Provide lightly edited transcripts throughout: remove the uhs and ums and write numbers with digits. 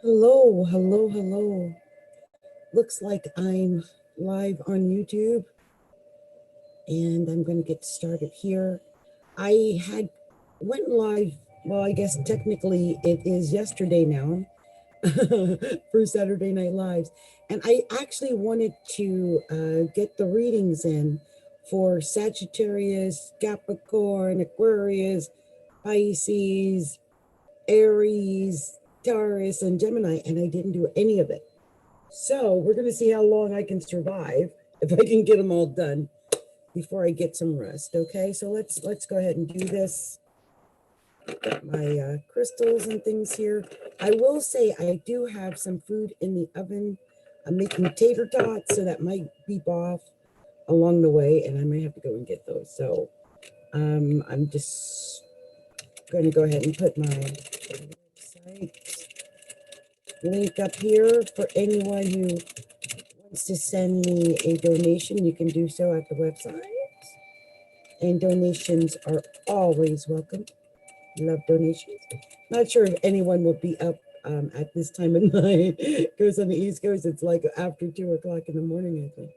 Hello, hello, hello. Looks like I'm live on YouTube and I'm going to get started here. I went live, well, I guess technically it is yesterday now for Saturday Night Lives. And I actually wanted to get the readings in for Sagittarius, Capricorn, Aquarius, Pisces, Aries, Taurus, and Gemini, and I didn't do any of it. So we're going to see how long I can survive if I can get them all done before I get some rest. Okay, so let's go ahead and do this. Got my crystals and things here. I will say I do have some food in the oven. I'm making tater tots, so that might beep off along the way, and I might have to go and get those. So I'm just going to go ahead and put my website link up here for anyone who wants to send me a donation. You can do so at the website, and donations are always welcome. Love donations. Not sure if anyone will be up at this time of night, because on the East Coast it's like after 2 o'clock in the morning, I think.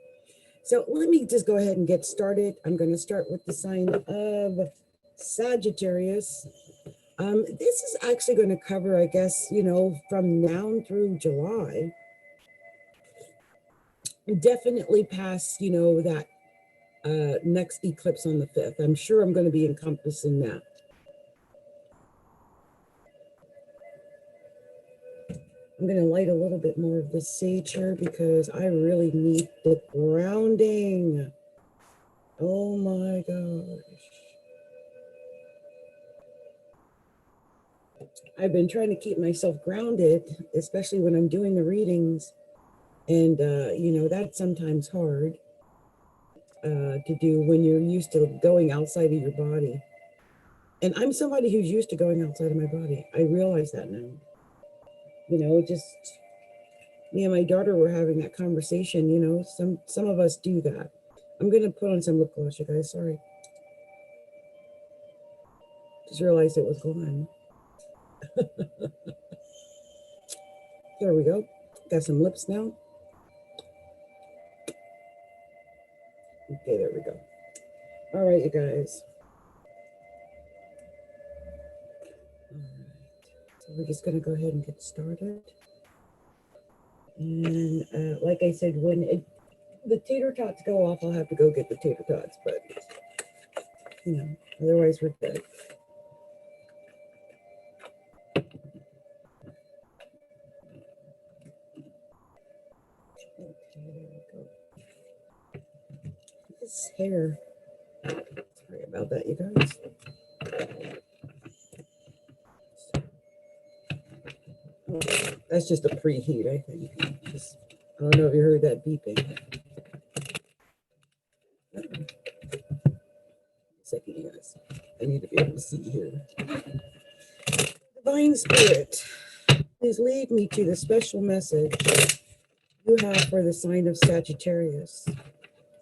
So let me just go ahead and get started. I'm going to start with the sign of Sagittarius. This is actually going to cover, I guess, from now through July. Definitely past, that next eclipse on the 5th. I'm sure I'm going to be encompassing that. I'm going to light a little bit more of this sage here because I really need the grounding. Oh my gosh. I've been trying to keep myself grounded, especially when I'm doing the readings. And, that's sometimes hard to do when you're used to going outside of your body. And I'm somebody who's used to going outside of my body. I realize that now. Just me and my daughter were having that conversation. Some of us do that. I'm going to put on some lip gloss, you guys. Sorry. Just realized it was gone. There we go. Got some lips now. Okay, there we go. All right, you guys. All right. So we're just going to go ahead and get started. And like I said, when the tater tots go off, I'll have to go get the tater tots. But, otherwise we're good. Okay, there we go. This hair. Sorry about that, you guys. That's just a preheat, I think. I don't know if you heard that beeping. Second, you guys. I need to be able to see here. Divine Spirit, please lead me to the special message you have for the sign of Sagittarius.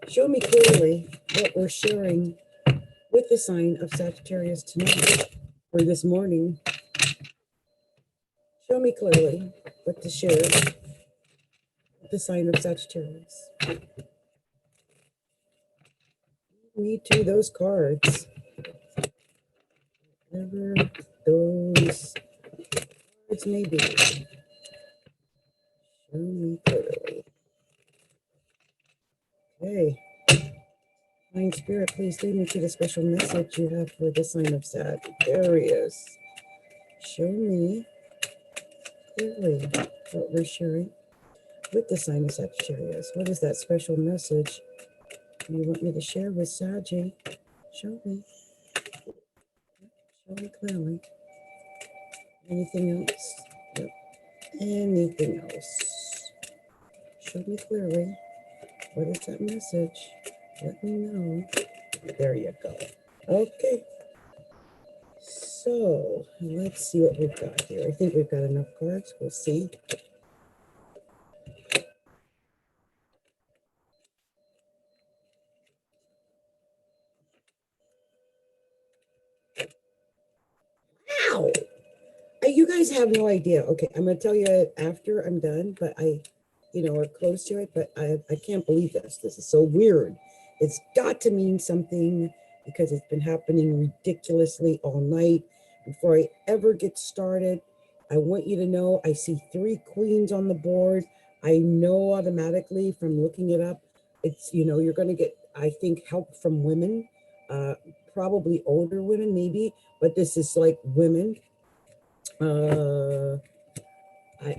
Show me clearly what we're sharing with the sign of Sagittarius tonight or this morning. Show me clearly what to share with the sign of Sagittarius. Me too, those cards. Whatever those cards may be. Show me clearly. Okay. Divine Spirit, please lead me to the special message you have for the sign of Sagittarius. Show me clearly what we're sharing with the sign of Sagittarius. What is that special message you want me to share with Saggy? Show me. Show me clearly. Anything else? Yep. Anything else? Show me clearly. What is that message? Let me know. There you go. Okay. So let's see what we've got here. I think we've got enough cards. We'll see. Wow. You guys guys have no idea. Okay, I'm going to tell you after I'm done, but or close to it, but I can't believe this. This is so weird. It's got to mean something because it's been happening ridiculously all night. Before I ever get started, I want you to know I see 3 queens on the board. I know automatically from looking it up, it's, you're going to get, I think, help from women, probably older women, maybe, but this is like women.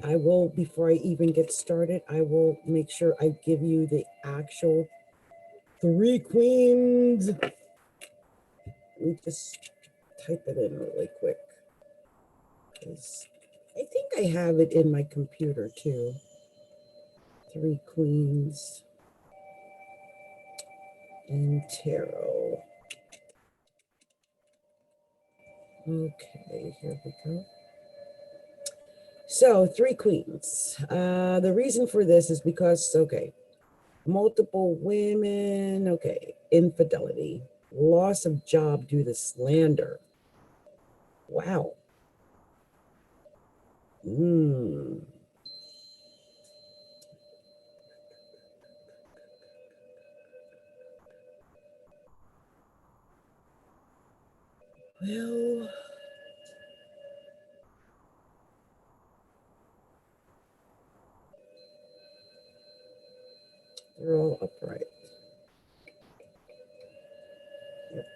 I will, before I even get started, I will make sure I give you the actual 3 queens. Let me just type it in really quick. I think I have it in my computer too. 3 queens and tarot. Okay, here we go. So 3 queens. The reason for this is because, okay, multiple women, okay, infidelity, loss of job due to slander. Wow. Well, they're all upright. Yep.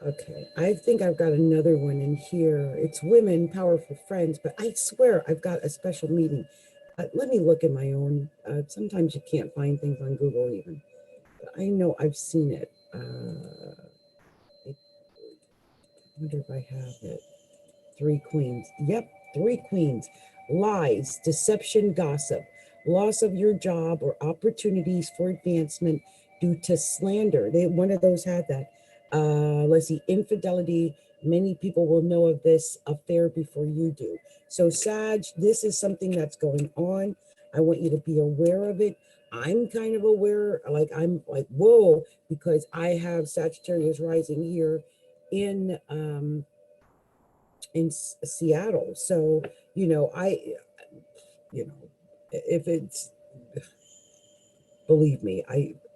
Okay, I think I've got another one in here. It's women, powerful friends, but I swear I've got a special meeting. Let me look at my own. Sometimes you can't find things on Google even, but I know I've seen it. I wonder if I have it. 3 queens. Yep, 3 queens. Lies, deception, gossip, loss of your job or opportunities for advancement due to slander. One of those had that. Let's see, infidelity. Many people will know of this affair before you do. So Sag, this is something that's going on. I want you to be aware of it. I'm kind of aware, I'm like, whoa, because I have Sagittarius rising here in Seattle. So, if it's, believe me,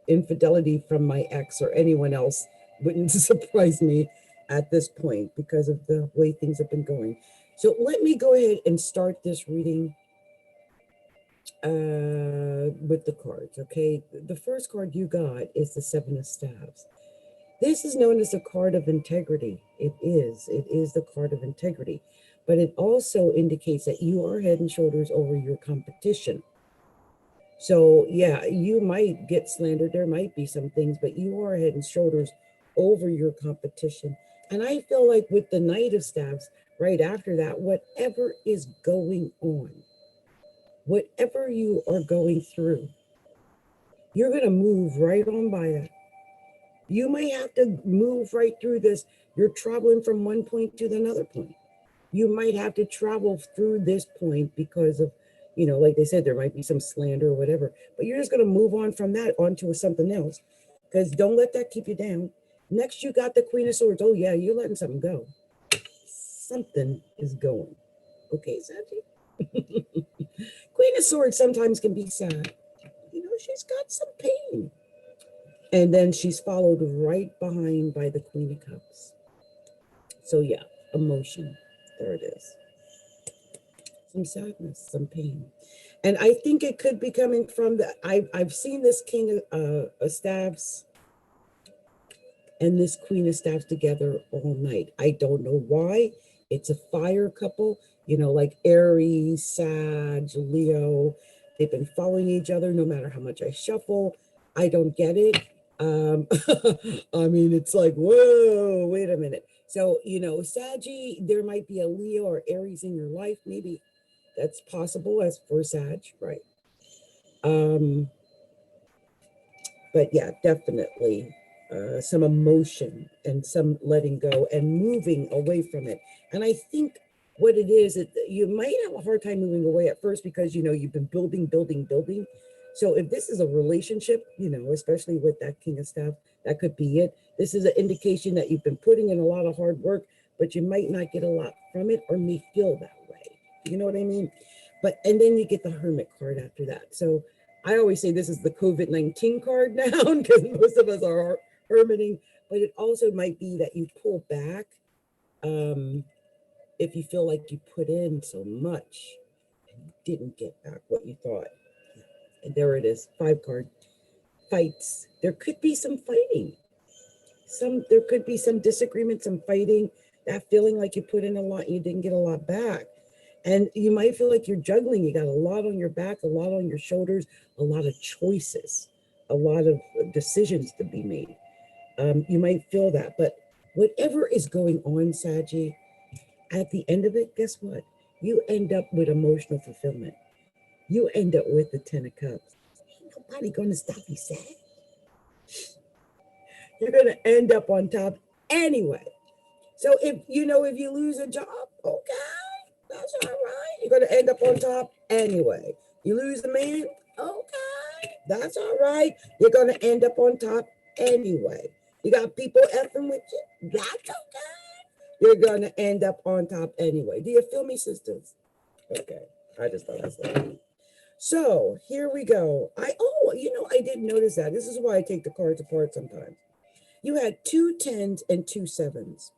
infidelity from my ex or anyone else wouldn't surprise me at this point because of the way things have been going. So let me go ahead and start this reading with the cards, okay? The first card you got is the 7 of Staves. This is known as the card of integrity. It is the card of integrity, but it also indicates that you are head and shoulders over your competition. So yeah, you might get slandered. There might be some things, but you are head and shoulders over your competition. And I feel like with the Knight of Staves, right after that, whatever is going on, whatever you are going through, you're going to move right on by that. You may have to move right through this. You're traveling from one point to another point. You might have to travel through this point because of, like they said, there might be some slander or whatever, but you're just going to move on from that onto something else, because don't let that keep you down. Next, you got the Queen of Swords. Oh yeah, you're letting something go. Something is going. Okay, Saji. Queen of Swords sometimes can be sad. She's got some pain. And then she's followed right behind by the Queen of Cups. So yeah, emotion. There it is. Some sadness, some pain. And I think it could be coming from I've seen this King of Staves and this Queen of Staves together all night. I don't know why. It's a fire couple, like Aries, Sag, Leo. They've been following each other no matter how much I shuffle. I don't get it. I mean, it's like, whoa, wait a minute. So, Saggy, there might be a Leo or Aries in your life. Maybe that's possible as for Sag, right? But yeah, definitely some emotion and some letting go and moving away from it. And I think what it is, you might have a hard time moving away at first because, you've been building. So if this is a relationship, you know, especially with that King of Staff, that could be it. This is an indication that you've been putting in a lot of hard work, but you might not get a lot from it or may feel that way. You know what I mean? But, and then you get the Hermit card after that. So I always say this is the COVID-19 card now because most of us are hermiting, but it also might be that you pull back if you feel like you put in so much and you didn't get back what you thought. And there it is, 5 card. Fights. There could be some fighting. There could be some disagreement, some fighting, that feeling like you put in a lot and you didn't get a lot back. And you might feel like you're juggling. You got a lot on your back, a lot on your shoulders, a lot of choices, a lot of decisions to be made. You might feel that, but whatever is going on, Saggy, at the end of it, guess what? You end up with emotional fulfillment. You end up with the 10 of Cups. Ain't nobody going to stop you, Sag. You're going to end up on top anyway. So if you lose a job, okay, that's all right. You're going to end up on top anyway. You lose a man, okay, that's all right. You're going to end up on top anyway. You got people effing with you, that's okay. You're going to end up on top anyway. Do you feel me, sisters? Okay, I just thought that's funny. So here we go. I didn't notice that. This is why I take the cards apart sometimes. You had 2 10s and 2 7s.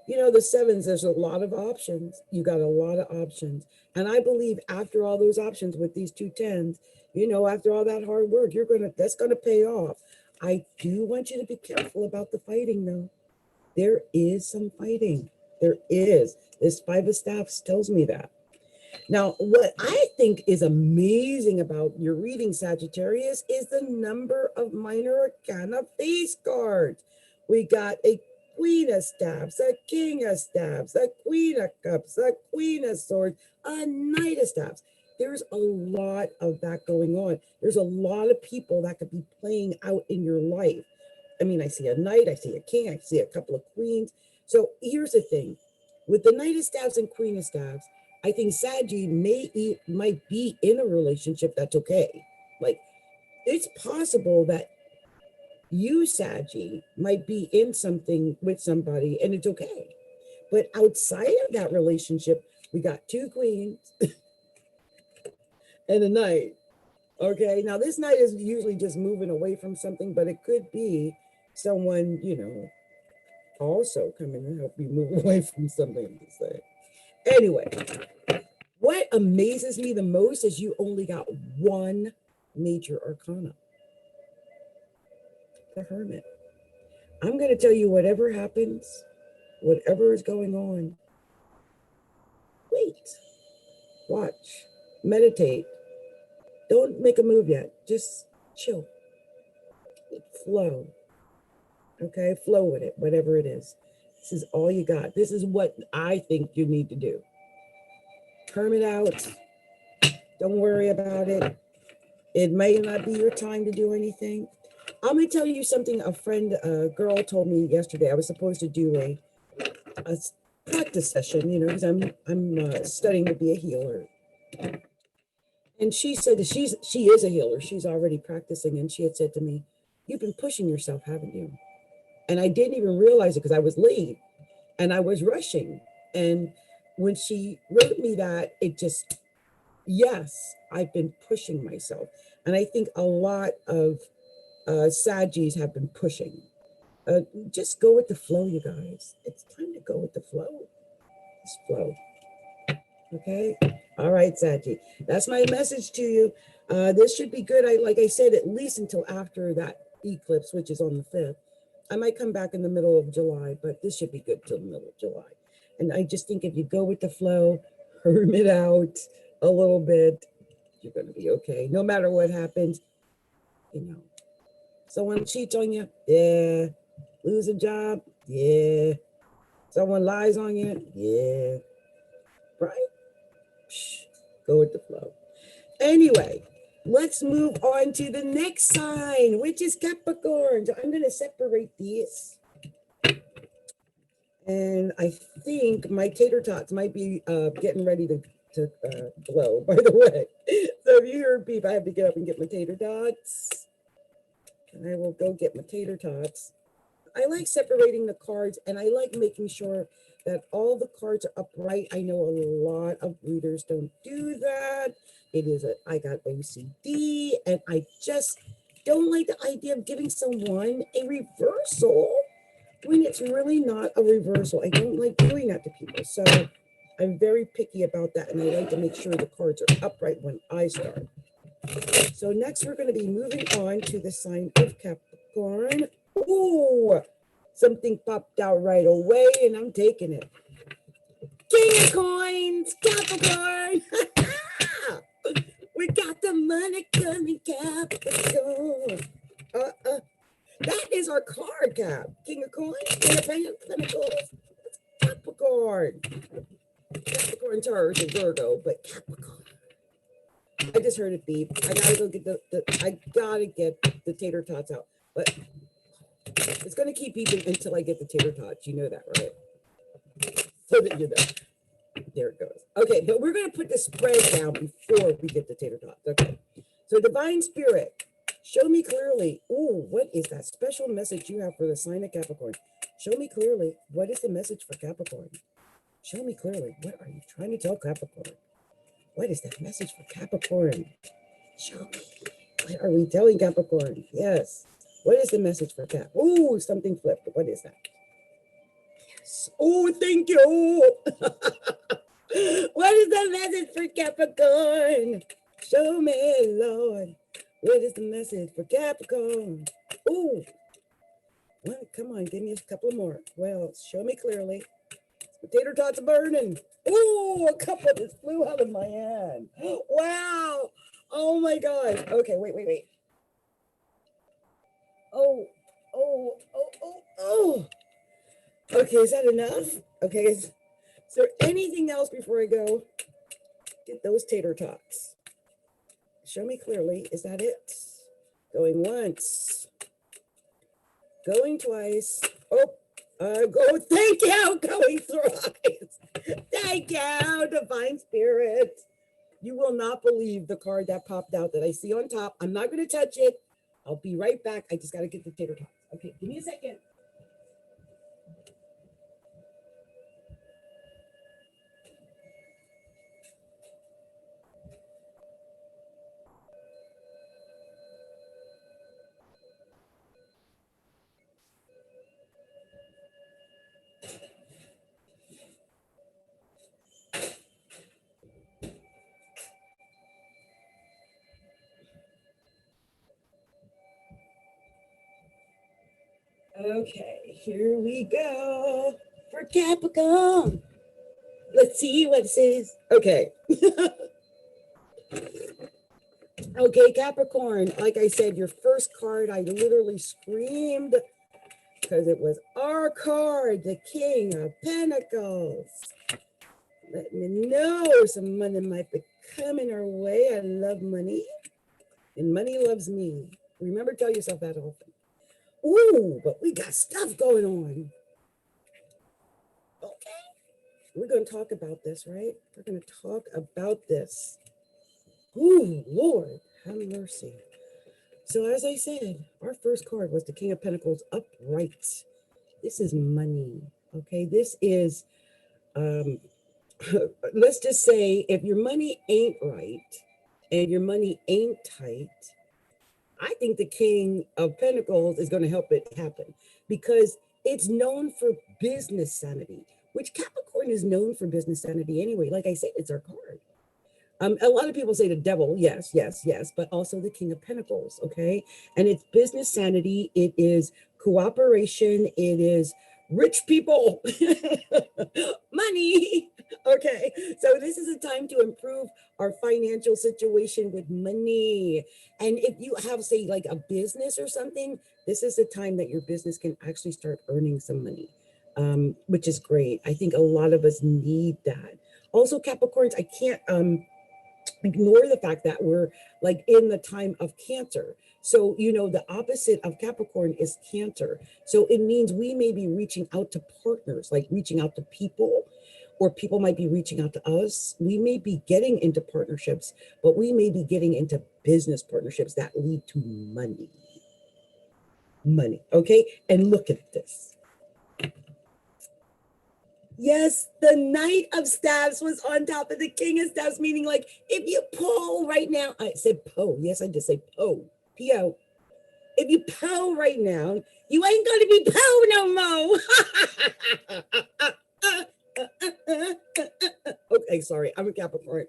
You know, the 7s, there's a lot of options. You got a lot of options. And I believe after all those options with these 2 10s, after all that hard work, that's gonna pay off. I do want you to be careful about the fighting though. There is some fighting. There is. This 5 of Staffs tells me that. Now, what I think is amazing about your reading, Sagittarius, is the number of minor arcana face cards. We got a Queen of Staffs, a King of Staffs, a Queen of Cups, a Queen of Swords, a Knight of Staffs. There's a lot of that going on. There's a lot of people that could be playing out in your life. I mean, I see a Knight, I see a King, I see a couple of Queens. So here's the thing. With the Knight of Staffs and Queen of Staffs, I think Saggy might be in a relationship that's okay. Like, it's possible that you, Saggy, might be in something with somebody and it's okay. But outside of that relationship, we got 2 queens and a Knight. Okay, now this Knight is usually just moving away from something, but it could be someone, also coming to help you move away from something to say. Anyway, what amazes me the most is you only got 1 major arcana, the Hermit. I'm going to tell you, whatever happens, whatever is going on, wait, watch, meditate. Don't make a move yet. Just chill. Flow. Okay, flow with it, whatever it is. This is all you got. This is what I think you need to do. Hermit out. Don't worry about it. It may not be your time to do anything. I'm going to tell you something a girl told me yesterday. I was supposed to do a practice session, because I'm studying to be a healer. And she said that she is a healer. She's already practicing. And she had said to me, "You've been pushing yourself, haven't you?" And I didn't even realize it because I was late and I was rushing. And when she wrote me that, it just, yes, I've been pushing myself. And I think a lot of Saggies have been pushing. Just go with the flow, you guys. It's time to go with the flow. Just flow. Okay? All right, Saggy. That's my message to you. This should be good. Like I said, at least until after that eclipse, which is on the 5th. I might come back in the middle of July, but this should be good till the middle of July. And I just think if you go with the flow, hermit out a little bit, you're going to be okay. No matter what happens, someone cheats on you, yeah. Lose a job, yeah. Someone lies on you, yeah. Right? Shh. Go with the flow. Anyway, let's move on to the next sign, which is Capricorn. So I'm going to separate these. And I think my tater tots might be getting ready to to blow, by the way. So if you hear a beep, I have to get up and get my tater tots. And I will go get my tater tots. I like separating the cards, and I like making sure that all the cards are upright. I know a lot of readers don't do that. I got OCD, and I just don't like the idea of giving someone a reversal when it's really not a reversal. I don't like doing that to people. So I'm very picky about that, and I like to make sure the cards are upright when I start. So next we're going to be moving on to the sign of Capricorn. Ooh, something popped out right away, and I'm taking it. King of Coins, Capricorn. We got the money coming, Capricorn. That is our card, Cap. King of Coins, King of Pentacles, Capricorn. Capricorn, Taurus, and Virgo, but Capricorn. I just heard it beep. I gotta go get the tater tots out. But it's gonna keep beeping until I get the tater tots. You know that, right? So that you know. There it goes. Okay, but we're gonna put the spread down before we get the tater tots. Okay. So Divine Spirit, show me clearly. Ooh, what is that special message you have for the sign of Capricorn? Show me clearly. What is the message for Capricorn? Show me clearly. What are you trying to tell Capricorn? What is that message for Capricorn? Show me. What are we telling Capricorn? Yes. What is the message for Cap? Oh, something flipped. What is that? Yes. Oh, thank you. What is the message for Capricorn? Show me, Lord. What is the message for Capricorn? Oh, well, come on. Give me a couple more. Well, show me clearly. Tater tots are burning. Oh, a couple just flew out of my hand. Wow. Oh my God. Okay, wait. Oh. Okay, is that enough? Okay, is there anything else before I go get those tater tots? Show me clearly. Is that it? Going once. Going twice. Oh. Go, thank you, going thrice. Thank you, Divine Spirit. You will not believe the card that popped out that I see on top. I'm not going to touch it. I'll be right back. I just got to get the tater tots. Okay, give me a second. Okay, here we go for Capricorn. Let's see what it says. Okay. Okay, Capricorn, like I said, your first card, I literally screamed because it was our card, the King of Pentacles. Let me know some money might be coming our way. I love money, and money loves me. Remember, tell yourself that often. Ooh, but we got stuff going on. Okay. We're going to talk about this, right? We're going to talk about this. Ooh, Lord, have mercy. So as I said, our first card was the King of Pentacles upright. This is money, okay? This is, let's just say, if your money ain't right and your money ain't tight, I think the King of Pentacles is going to help it happen because it's known for business sanity, which Capricorn is known for business sanity anyway. Like I said, it's our card. A lot of people say the devil, yes, but also the King of Pentacles, okay? And it's business sanity. It is cooperation. It is rich people, money, okay? So this is a time to improve our financial situation with money. And if you have, say, like a business or something, this is the time that your business can actually start earning some money, which is great. I think a lot of us need that. Also, Capricorns, I can't ignore the fact that we're like in the time of Cancer. So, you know, the opposite of Capricorn is Cancer. So it means we may be reaching out to partners, like reaching out to people, or people might be reaching out to us. We may be getting into partnerships, but we may be getting into business partnerships that lead to money. Money, okay? And look at this. Yes, the Knight of Staves was on top of the King of Staves, meaning like if you pull right now, I said po. Yes, I did say po. P-O. If you po right now, you ain't gonna be po no more. Okay, sorry, I'm a Capricorn.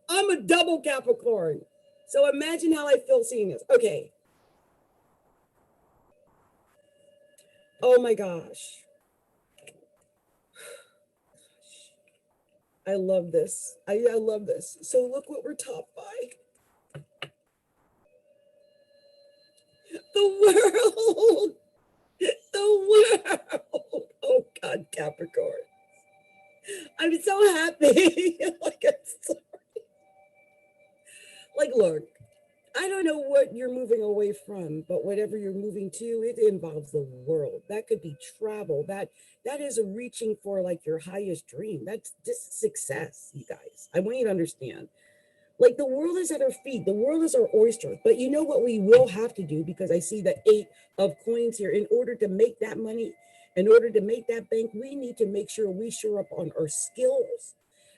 I'm a double Capricorn. So imagine how I feel seeing this. Okay. Oh my gosh. I love this. I love this. So look what we're topped by. The world. The world. Oh God, Capricorn. I'm so happy. Like, I'm sorry. Like, look, I don't know what you're moving away from, but whatever you're moving to, it involves the world. That could be travel. That is a reaching for like your highest dream. That's just success, you guys. I want you to understand. Like the world is at our feet. The world is our oyster. But you know what we will have to do, because I see the 8 of coins here. In order to make that money, in order to make that bank, we need to make sure we shore up on our skills,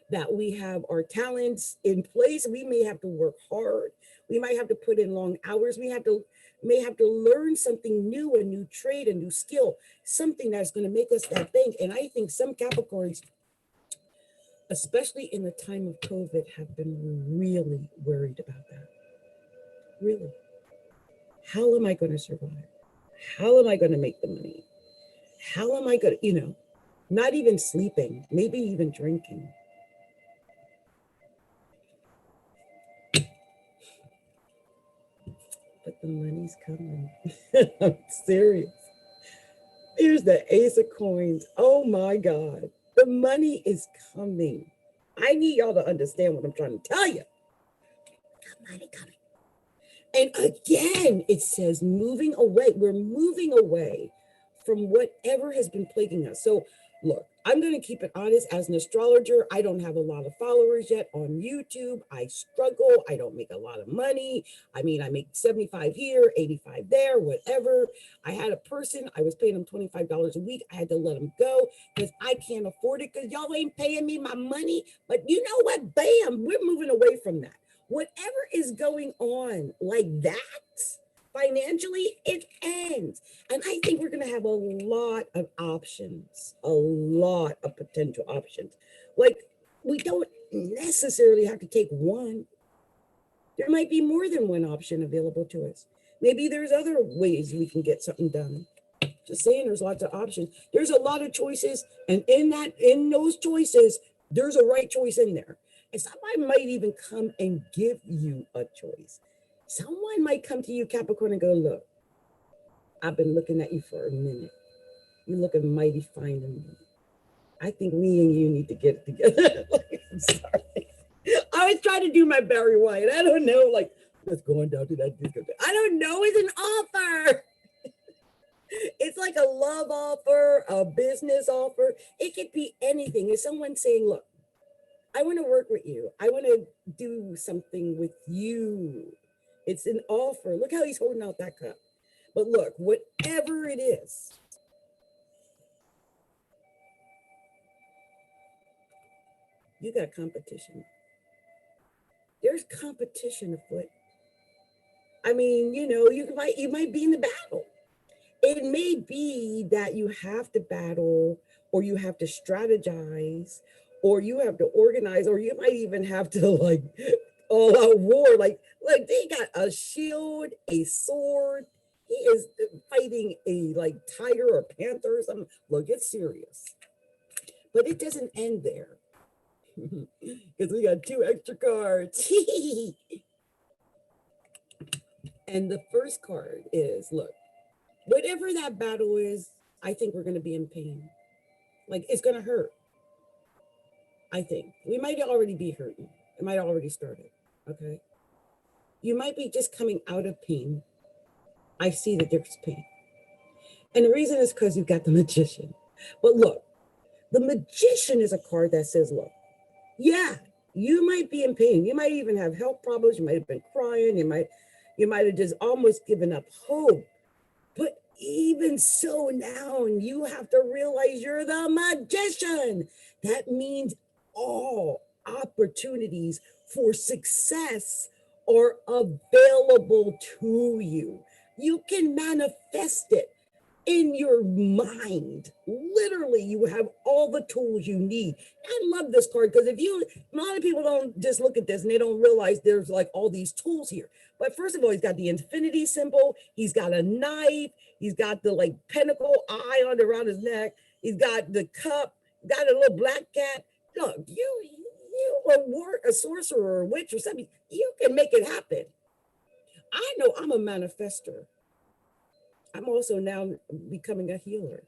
that we have our talents in place. We may have to work hard. We might have to put in long hours. We may have to learn something new, a new trade, a new skill, something that's going to make us that bank. And I think some Capricorns, especially in the time of COVID, have been really worried about that. Really. How am I going to survive? How am I going to make the money? How am I going to, not even sleeping, maybe even drinking. But the money's coming. I'm serious. Here's the Ace of Coins. Oh my God. The money is coming. I need y'all to understand what I'm trying to tell you. The money coming. And again, it says moving away. We're moving away from whatever has been plaguing us. So look, I'm going to keep it honest. As an astrologer, I don't have a lot of followers yet on YouTube. I struggle. I don't make a lot of money. I mean, I make 75 here, 85 there, whatever. I had a person, I was paying them $25 a week. I had to let them go because I can't afford it, because y'all ain't paying me my money. But you know what? Bam, we're moving away from that. Whatever is going on like that, financially, it ends. And I think we're going to have a lot of options, a lot of potential options. Like, we don't necessarily have to take one. There might be more than one option available to us. Maybe there's other ways we can get something done. Just saying, there's lots of options. There's a lot of choices. And in those choices, there's a right choice in there. And somebody might even come and give you a choice. Someone might come to you, Capricorn, and go, look, I've been looking at you for a minute. You're looking mighty fine to me. I think me and you need to get together. Like, I'm sorry. I was trying to do my Barry White. I don't know, like, let's go on down to that disco. I don't know. It's an offer. It's like a love offer, a business offer. It could be anything. It's someone saying, look, I want to work with you. I want to do something with you. It's an offer. Look how he's holding out that cup. But look, whatever it is, you got competition. There's competition afoot. I mean, you might be in the battle. It may be that you have to battle, or you have to strategize, or you have to organize, or you might even have to like all out war. Like they got a shield, a sword. He is fighting a like tiger or panther or something. Look, it's serious. But it doesn't end there. Because we got 2 extra cards. And the first card is, look, whatever that battle is, I think we're going to be in pain. Like, it's going to hurt. I think. We might already be hurting. It might already started. Okay. You might be just coming out of pain. I see that there's pain. And the reason is because you've got the Magician. But look, The Magician is a card that says, look, yeah, you might be in pain. You might even have health problems. You might have been crying. You might have just almost given up hope. But even so now, you have to realize you're the Magician. That means all opportunities for success are available to you. You can manifest it in your mind. Literally, you have all the tools you need. I love this card because a lot of people don't just look at this and they don't realize there's like all these tools here. But first of all, he's got the infinity symbol. He's got a knife. He's got the like pentacle eye on around his neck. He's got the cup. Got a little black cat. Look, you a sorcerer or a witch or something. You can make it happen. I know I'm a manifester. I'm also now becoming a healer.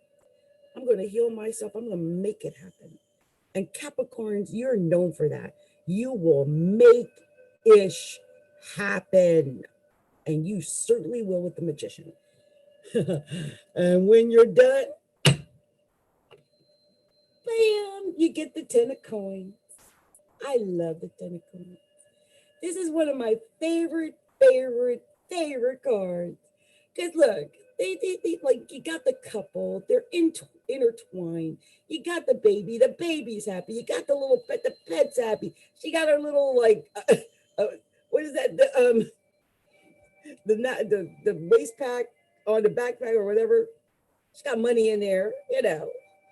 I'm going to heal myself. I'm going to make it happen. And Capricorns, you're known for that. You will make ish happen. And you certainly will with the Magician. And when you're done, bam, you get the 10 of coins. I love the 10 of coins. This is one of my favorite cards. Because look, they like, you got the couple, they're intertwined. You got the baby's happy. You got the little pet, the pet's happy. She got her little like, what is that? The waist pack or the backpack or whatever. She got money in there,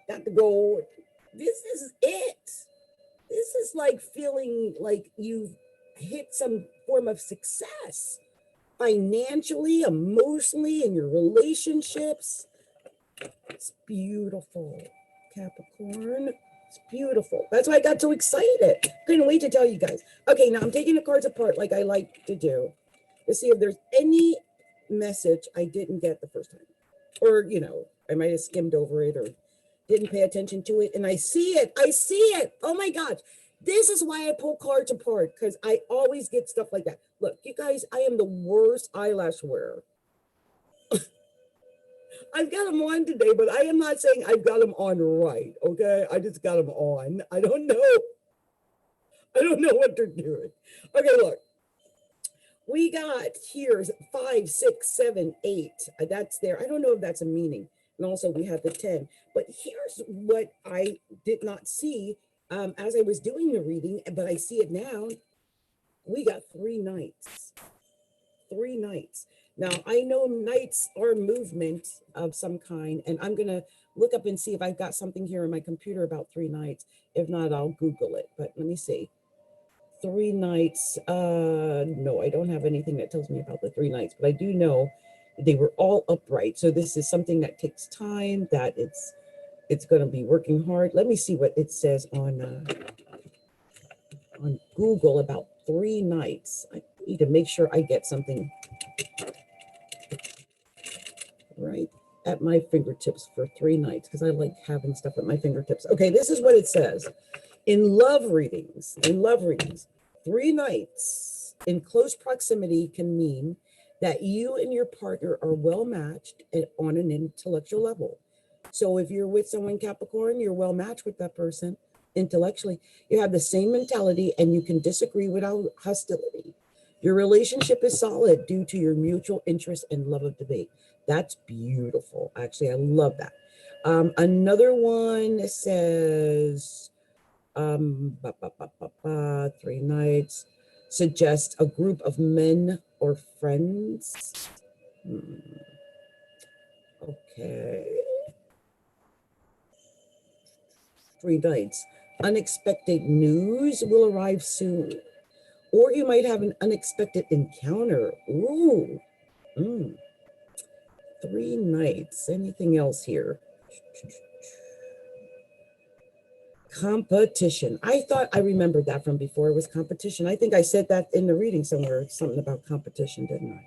got the gold. This is it. This is like feeling like you've hit some form of success. Financially, emotionally, in your relationships. It's beautiful, Capricorn. It's beautiful. That's why I got so excited. Couldn't wait to tell you guys. Okay, now I'm taking the cards apart like I like to do to see if there's any message I didn't get the first time. Or, I might have skimmed over it or didn't pay attention to it. And I see it. Oh my gosh. This is why I pull cards apart, because I always get stuff like that. Look, you guys, I am the worst eyelash wearer. I've got them on today, but I am not saying I've got them on right, okay? I just got them on. I don't know what they're doing. Okay, look. We got here 5, 6, 7, 8. That's there. I don't know if that's a meaning. And also we have the 10. But here's what I did not see as I was doing the reading, but I see it now. We got 3 knights. 3 knights. Now, I know knights are movement of some kind, and I'm going to look up and see if I've got something here on my computer about 3 knights. If not, I'll Google it. But let me see. 3 knights. No, I don't have anything that tells me about the 3 knights, but I do know they were all upright. So this is something that takes time, that it's going to be working hard. Let me see what it says on Google about 3 knights. I need to make sure I get something right at my fingertips for 3 knights, because I like having stuff at my fingertips. Okay, this is what it says. In love readings, 3 knights in close proximity can mean that you and your partner are well matched on an intellectual level. So if you're with someone, Capricorn, you're well matched with that person intellectually. You have the same mentality and you can disagree without hostility. Your relationship is solid due to your mutual interest and love of debate. That's beautiful. Actually, I love that. Another one says, 3 knights suggest a group of men or friends. Okay. 3 knights. Unexpected news will arrive soon. Or you might have an unexpected encounter. Ooh. 3 knights. Anything else here? Competition. I thought I remembered that from before. It was competition. I think I said that in the reading somewhere, something about competition, didn't I?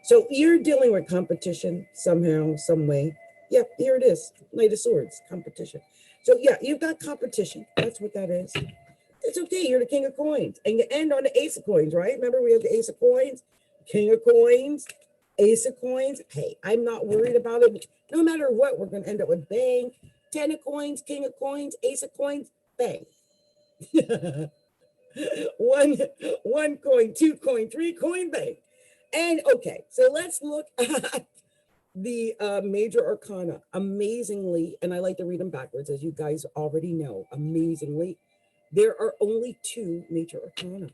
So you're dealing with competition somehow, some way. Yep, here it is. Knight of Swords, competition. So yeah, you've got competition. That's what that is. It's okay. You're the King of Coins. And you end on the Ace of Coins, right? Remember we have the Ace of Coins, King of Coins, Ace of Coins. Hey, I'm not worried about it. No matter what, we're going to end up with bank, 10 of coins, king of coins, ace of coins, bang. one coin, 2 coin, 3 coin, bang. And okay, so let's look at the major arcana. Amazingly, and I like to read them backwards, as you guys already know, amazingly, there are only 2 major arcana.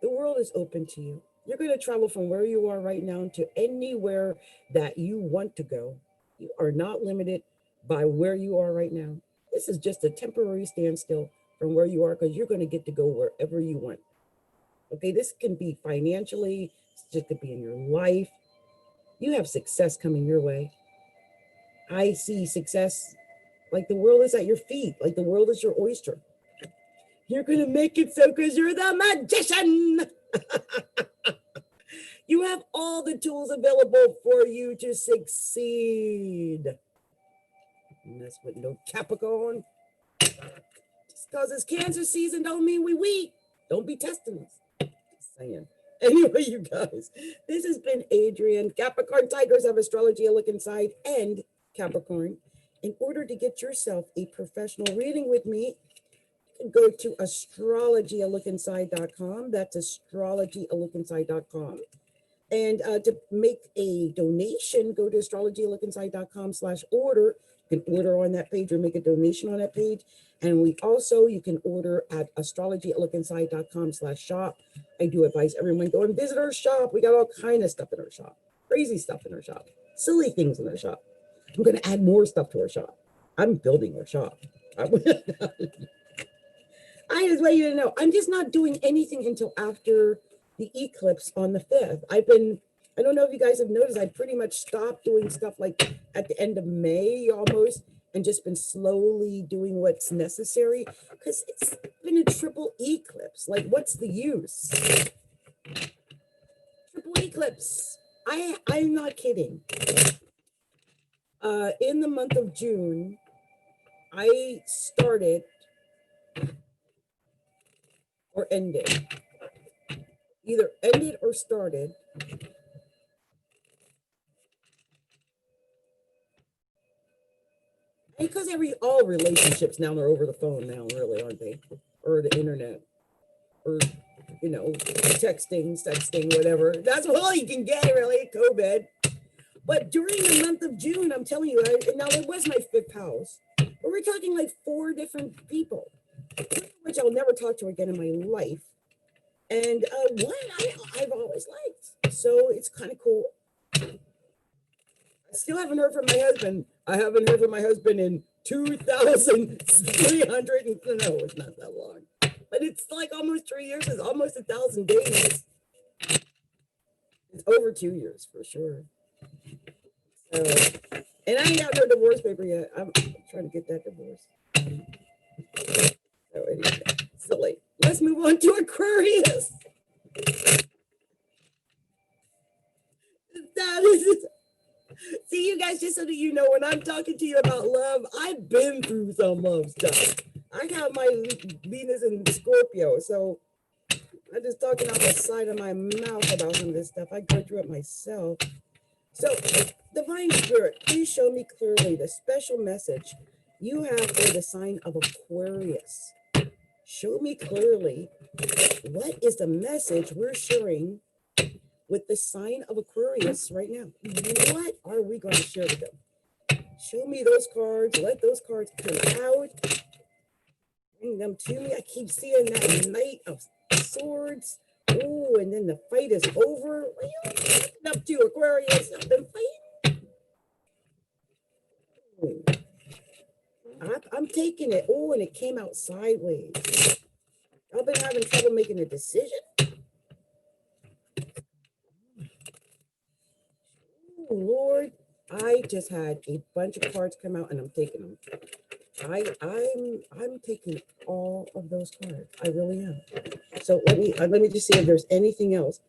The world is open to you. You're going to travel from where you are right now to anywhere that you want to go. You are not limited by where you are right now. This is just a temporary standstill from where you are, because you're going to get to go wherever you want. Okay, this can be financially, it could be in your life. You have success coming your way. I see success like the world is at your feet, like the world is your oyster. You're going to make it so because you're the magician. You have all the tools available for you to succeed. And that's with no Capricorn. Just because it's Cancer season don't mean we weak. Don't be testing us. Just saying. Anyway, you guys, this has been Adrienne, Capricorntigress of Astrology, a look inside, and Capricorn. In order to get yourself a professional reading with me, you can go to astrologyalookinside.com. That's astrologyalookinside.com. And to make a donation, go to astrologyalookinside.com/order. You can order on that page or make a donation on that page. And you can order at astrologyalookinside.com/shop. I do advise everyone go and visit our shop. We got all kind of stuff in our shop, crazy stuff in our shop, silly things in our shop. I'm going to add more stuff to our shop. I'm building our shop. I just want you to know, I'm just not doing anything until after the eclipse on the 5th. I don't know if you guys have noticed, I pretty much stopped doing stuff like at the end of May almost, and just been slowly doing what's necessary, because it's been a triple eclipse. Like, what's the use? Triple eclipse. I'm not kidding. In the month of June, I started or ended. Either ended or started because all relationships now are over the phone now, really, aren't they? Or the internet, or texting, whatever. That's all you can get, really, COVID. But during the month of June, I'm telling you, now it was my 5th house, but we're talking like 4 different people, which I'll never talk to again in my life. And one I've always liked. So it's kind of cool. I still haven't heard from my husband. I haven't heard from my husband in 2,300. No, it's not that long. But it's like almost 3 years. It's almost 1,000 days. It's over 2 years for sure. So, and I ain't got no divorce paper yet. I'm trying to get that divorce. So anyway, silly. Let's move on to Aquarius. See, you guys, just so that you know, when I'm talking to you about love, I've been through some love stuff. I got my Venus in Scorpio, so I'm just talking out the side of my mouth about some of this stuff. I go through it myself. So, Divine Spirit, please show me clearly the special message you have for the sign of Aquarius. Show me clearly what is the message we're sharing with the sign of Aquarius right now. What are we going to share with them? Show me those cards. Let those cards come out. Bring them to me. I keep seeing that Knight of Swords. Oh, and then the fight is over. What are you up to, Aquarius? I've been fighting. I'm taking it. Oh, and it came out sideways. I've been having trouble making a decision. Oh, Lord, I just had a bunch of cards come out, and I'm taking them. I'm taking all of those cards. I really am. So let me just see if there's anything else.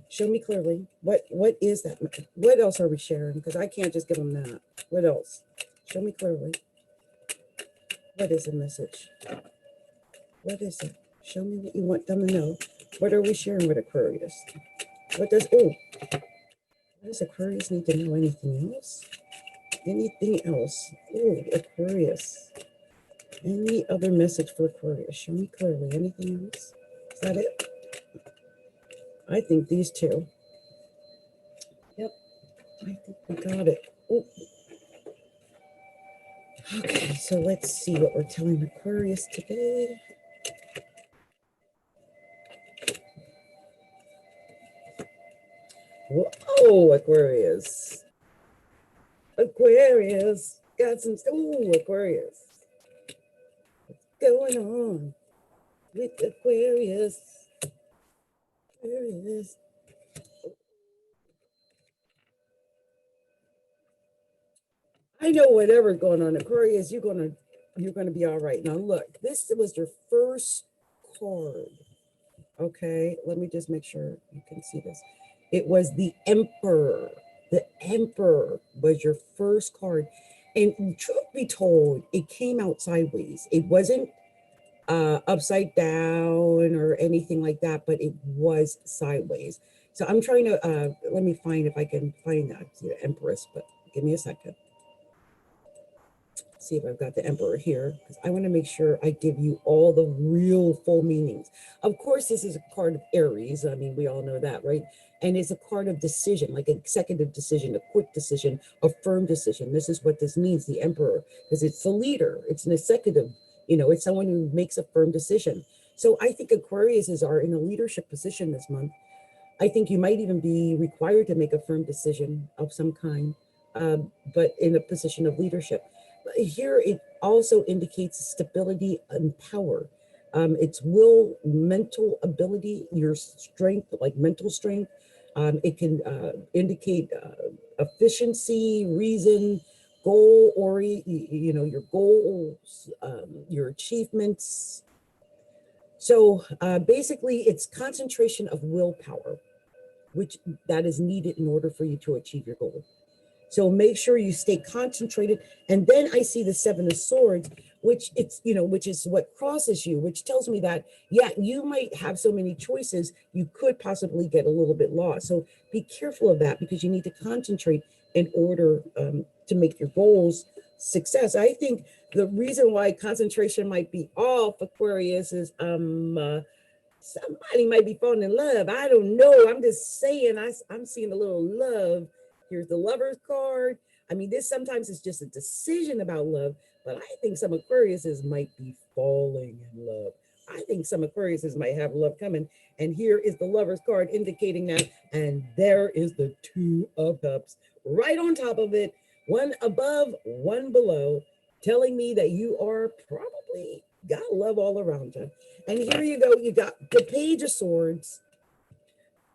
Show me clearly. What is that? What else are we sharing? Because I can't just give them that. What else? Show me clearly. What is the message? What is it? Show me what you want them to know. What are we sharing with Aquarius? What does Aquarius need to know? Anything else? Anything else? Oh, Aquarius. Any other message for Aquarius? Show me clearly. Anything else? Is that it? I think these two. Yep, I think we got it. Oh. Okay, so let's see what we're telling Aquarius today. Whoa, Aquarius. Aquarius. Got some, oh, Aquarius. What's going on with Aquarius? Aquarius. I know whatever's going on, Aquarius, you're gonna be all right. Now look, this was your first card. Okay, let me just make sure you can see this. It was the Emperor. The Emperor was your first card. And truth be told, it came out sideways. It wasn't upside down or anything like that, but it was sideways. So I'm trying to, let me find if I can find that, the Empress, but give me a second. See if I've got the Emperor here, because I want to make sure I give you all the real full meanings. Of course, this is a card of Aries. I mean, we all know that, right? And it's a card of decision, like an executive decision, a quick decision, a firm decision. This is what this means, the Emperor, because it's the leader. It's an executive, it's someone who makes a firm decision. So I think Aquariuses are in a leadership position this month. I think you might even be required to make a firm decision of some kind, but in a position of leadership. Here, it also indicates stability and power. It's will, mental ability, your strength, like mental strength. It can indicate efficiency, reason, goal, or your goals, your achievements. So basically, it's concentration of willpower, which that is needed in order for you to achieve your goal. So make sure you stay concentrated. And then I see the Seven of Swords, which which is what crosses you, which tells me that, yeah, you might have so many choices, you could possibly get a little bit lost. So be careful of that, because you need to concentrate in order to make your goals success. I think the reason why concentration might be off, Aquarius, is somebody might be falling in love. I don't know. I'm just saying, I'm seeing a little love. Here's the Lover's card. I mean, this sometimes is just a decision about love, but I think some Aquariuses might be falling in love. I think some Aquariuses might have love coming. And here is the Lover's card indicating that. And there is the Two of Cups right on top of it, one above, one below, telling me that you are probably got love all around you. And here you go, you got the Page of Swords.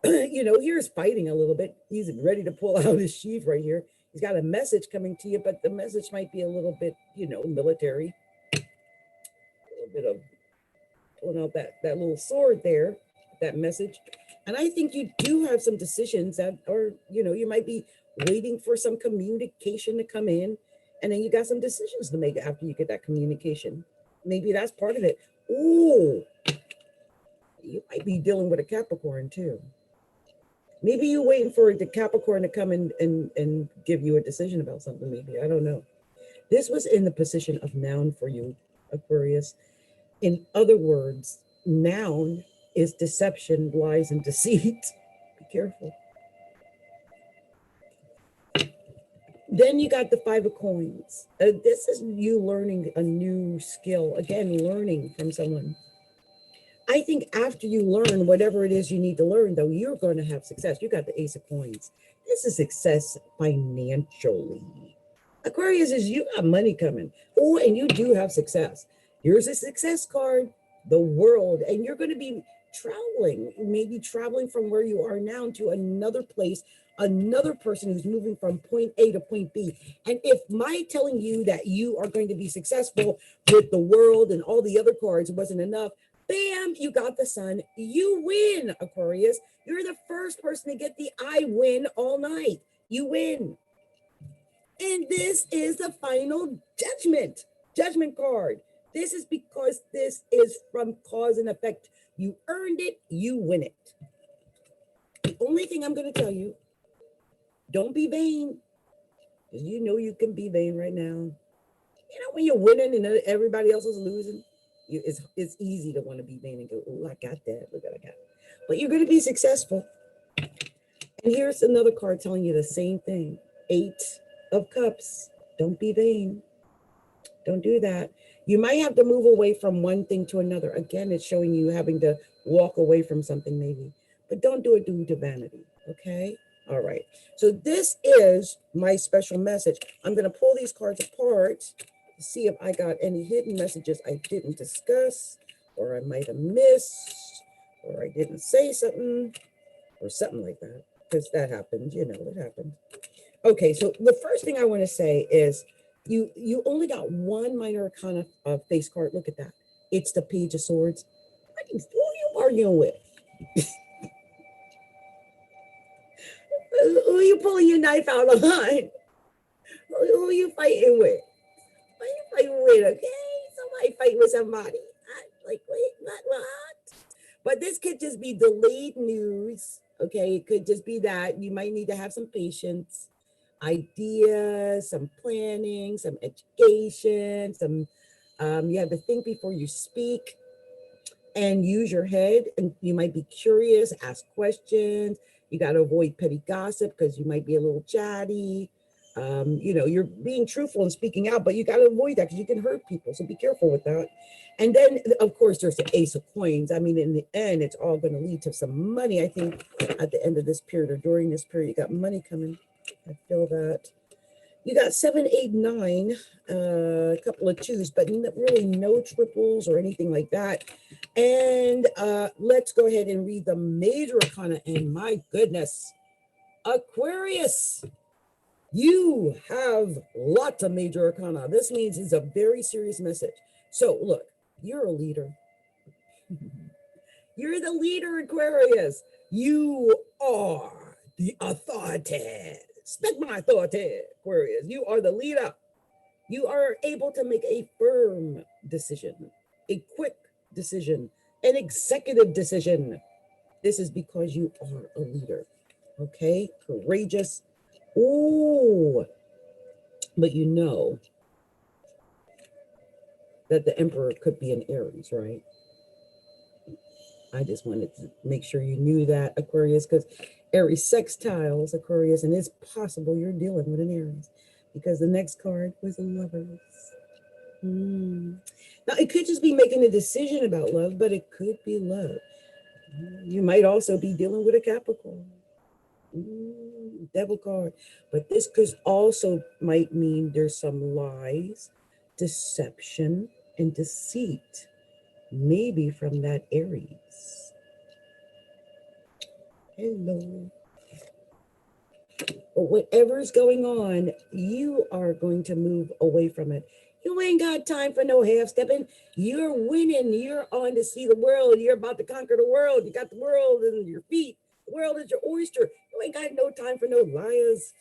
Here's fighting a little bit. He's ready to pull out his sheath right here. He's got a message coming to you, but the message might be a little bit, military. A little bit of pulling out that little sword there, that message. And I think you do have some decisions that are, you might be waiting for some communication to come in. And then you got some decisions to make after you get that communication. Maybe that's part of it. Ooh, you might be dealing with a Capricorn too. Maybe you're waiting for the Capricorn to come and give you a decision about something, maybe. I don't know. This was in the position of noun for you, Aquarius. In other words, noun is deception, lies, and deceit. Be careful. Then you got the Five of Coins. This is you learning a new skill. Again, learning from someone. I think after you learn whatever it is you need to learn, though, you're going to have success. You got the Ace of Coins. This is success financially. Aquarius is you got money coming. Oh, and you do have success. Here's a success card, the World. And you're going to be traveling, maybe traveling from where you are now to another place, another person who's moving from point A to point B. And if my telling you that you are going to be successful with the World and all the other cards wasn't enough, bam, you got the Sun. You win, Aquarius. You're the first person to get the I win all night. You win. And this is the final judgment card. This is because this is from cause and effect. You earned it, you win it. The only thing I'm going to tell you, don't be vain. You know you can be vain right now. You know, when you're winning and everybody else is losing, it's easy to want to be vain and go, oh, I got that. Look what I got. But you're going to be successful. And here's another card telling you the same thing. 8 of Cups. Don't be vain. Don't do that. You might have to move away from one thing to another. Again, it's showing you having to walk away from something maybe. But don't do it due to vanity. Okay? All right. So this is my special message. I'm going to pull these cards apart to see if I got any hidden messages I didn't discuss, or I might have missed, or I didn't say something, or something like that. Because that happens. You know, it happens. Okay, so the first thing I want to say is you only got one minor arcana face card. Look at that. It's the Page of Swords. Who are you arguing with? Who are you pulling your knife out on? Who are you fighting with? Who are you fighting with? Okay, somebody fighting with somebody. Like, wait, what? But this could just be delayed news. Okay, it could just be that you might need to have some patience, ideas, some planning, some education, some you have to think before you speak and use your head. And you might be curious, ask questions. You got to avoid petty gossip because you might be a little chatty. You know, you're being truthful and speaking out, but you got to avoid that because you can hurt people. So be careful with that. And then, of course, there's the Ace of Coins. I mean, in the end, it's all going to lead to some money. I think at the end of this period or during this period, you got money coming. I feel that. You got 7, 8, 9, a couple of 2s, but really no triples or anything like that. And let's go ahead and read the major arcana. And my goodness, Aquarius, you have lots of major arcana. This means it's a very serious message. So look, you're a leader. You're the leader, Aquarius. You are the authority. Respect my authority, Aquarius. You are the leader. You are able to make a firm decision, a quick decision, an executive decision. This is because you are a leader. Okay? Courageous. Ooh. But you know that the Emperor could be an Aries, right? I just wanted to make sure you knew that, Aquarius, because Aries sextiles Aquarius, and it's possible you're dealing with an Aries because the next card was Lovers. Now, it could just be making a decision about love, but it could be love. You might also be dealing with a Capricorn. Devil card. But this could also might mean there's some lies, deception, and deceit. Maybe from that Aries. Hello. But whatever's going on, you are going to move away from it. You ain't got time for no half-stepping. You're winning. You're on to see the world. You're about to conquer the world. You got the world in your feet. The world is your oyster. You ain't got no time for no liars.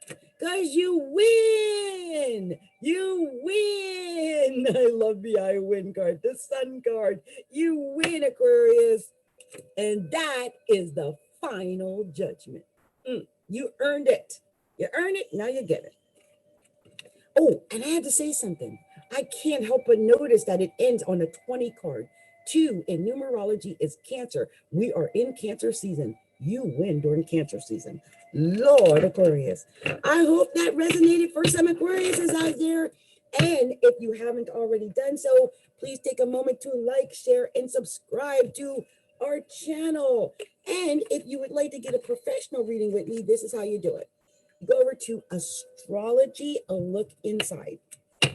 Because you win. You win. I love the I win card, the sun card. You win, Aquarius. And that is the final judgment. You earned it. You earned it. Now you get it. Oh, and I had to say something. I can't help but notice that it ends on a 20 card. 2 in numerology is Cancer. We are in Cancer season. You win during Cancer season. Lord, Aquarius. I hope that resonated for some Aquariuses out there. And if you haven't already done so, please take a moment to like, share, and subscribe to our channel. And if you would like to get a professional reading with me, this is how you do it. Go over to Astrology, a look inside.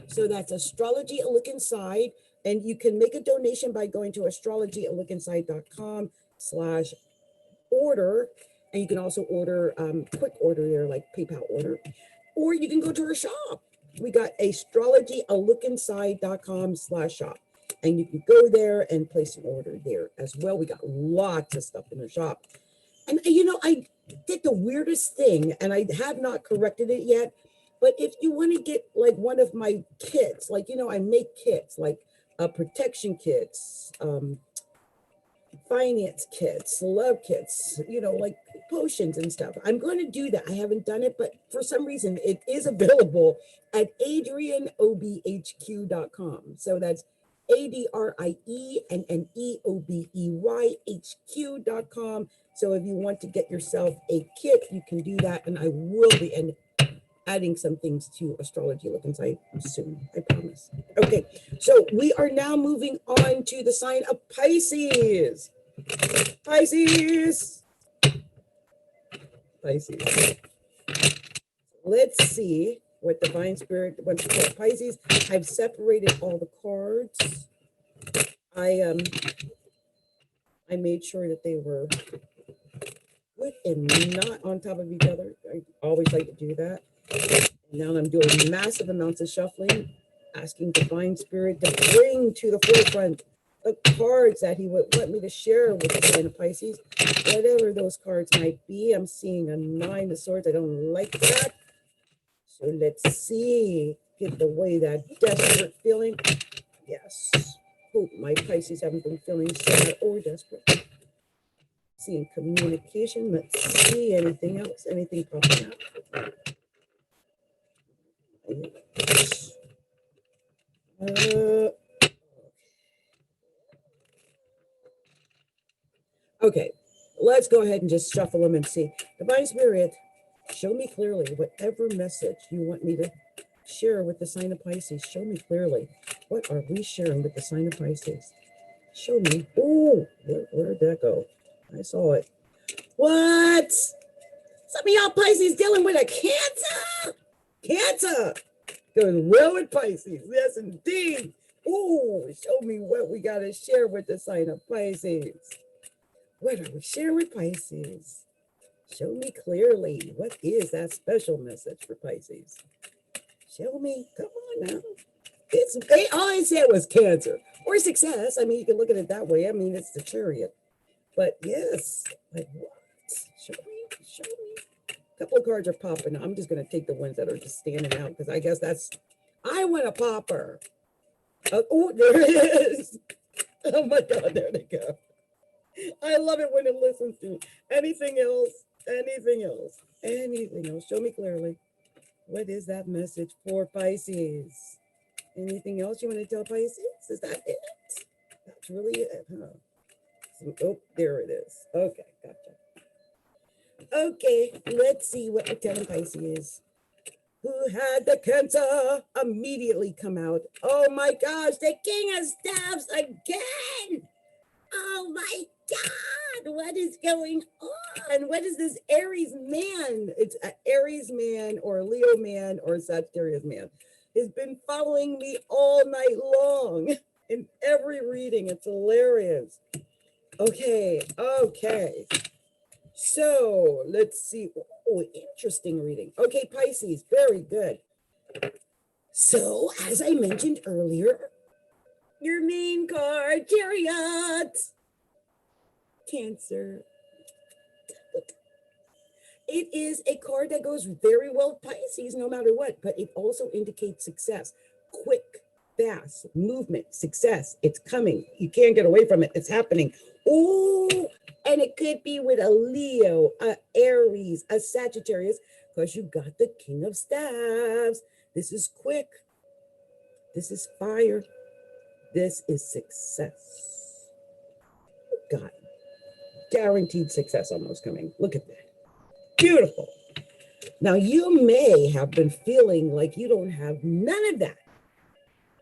So that's Astrology, a look inside. And you can make a donation by going to astrologyalookinside.com/order. And you can also order quick order there, like PayPal order. Or you can go to our shop. We got astrologyalookinside.com/shop. And you can go there and place an order there as well. We got lots of stuff in the shop. And you know, I did the weirdest thing, and I have not corrected it yet. But if you want to get like one of my kits, like, you know, I make kits like protection kits, finance kits, love kits, you know, like potions and stuff. I'm going to do that. I haven't done it, but for some reason it is available at adrienneobhq.com. So that's ADRIENNEOBEYHQ.com. So if you want to get yourself a kit, you can do that. And I will be adding some things to Astrology Look Inside soon, I promise. Okay, so we are now moving on to the sign of Pisces. Pisces. Let's see what Divine Spirit wants to tell Pisces. I've separated all the cards. I made sure that they were good and not on top of each other. I always like to do that. Now I'm doing massive amounts of shuffling, asking Divine Spirit to bring to the forefront the cards that he would want me to share with the sign of Pisces, whatever those cards might be. I'm seeing a 9 of Swords. I don't like that. So let's see. Get away that desperate feeling. Yes. Hope my Pisces haven't been feeling sad or desperate. Seeing communication. Let's see anything else. Anything popping up. Okay, let's go ahead and just shuffle them and see. Divine Spirit, show me clearly whatever message you want me to share with the sign of Pisces. Show me clearly. What are we sharing with the sign of Pisces? Show me. Oh, where did that go? I saw it. What? Some of y'all Pisces dealing with a Cancer? Cancer. Going well with Pisces. Yes, indeed. Oh, show me what we got to share with the sign of Pisces. What are we sharing with Pisces? Show me clearly. What is that special message for Pisces? Show me. Come on now. All I said was Cancer or success. I mean, you can look at it that way. I mean, it's the Chariot. But yes, like what? Show me. Show me. A couple of cards are popping. I'm just going to take the ones that are just standing out because I guess I want a popper. Oh, there it is. Oh my God, there they go. I love it when it listens to me. Anything else? Anything else? Anything else? Show me clearly. What is that message for Pisces? Anything else you want to tell Pisces? Is that it? That's really it, huh? Oh, there it is. Okay, gotcha. Okay, let's see what we're telling Pisces. Who had the Cancer immediately come out? Oh my gosh, the King of Staffs again! Oh my God, what is going on? What is this Aries man? It's an Aries man or a Leo man or a Sagittarius man. Has been following me all night long in every reading. It's hilarious. Okay. So let's see. Oh, interesting reading. Okay, Pisces, very good. So as I mentioned earlier, your main card, Chariot. Cancer. It is a card that goes very well with Pisces no matter what, but it also indicates success. Quick, fast movement, success. It's coming. You can't get away from it. It's happening. Oh, and it could be with a Leo, a Aries, a Sagittarius, because you got the King of Staffs. This is quick. This is fire. This is success. God, guaranteed success almost coming. Look at that. Beautiful. Now, you may have been feeling like you don't have none of that.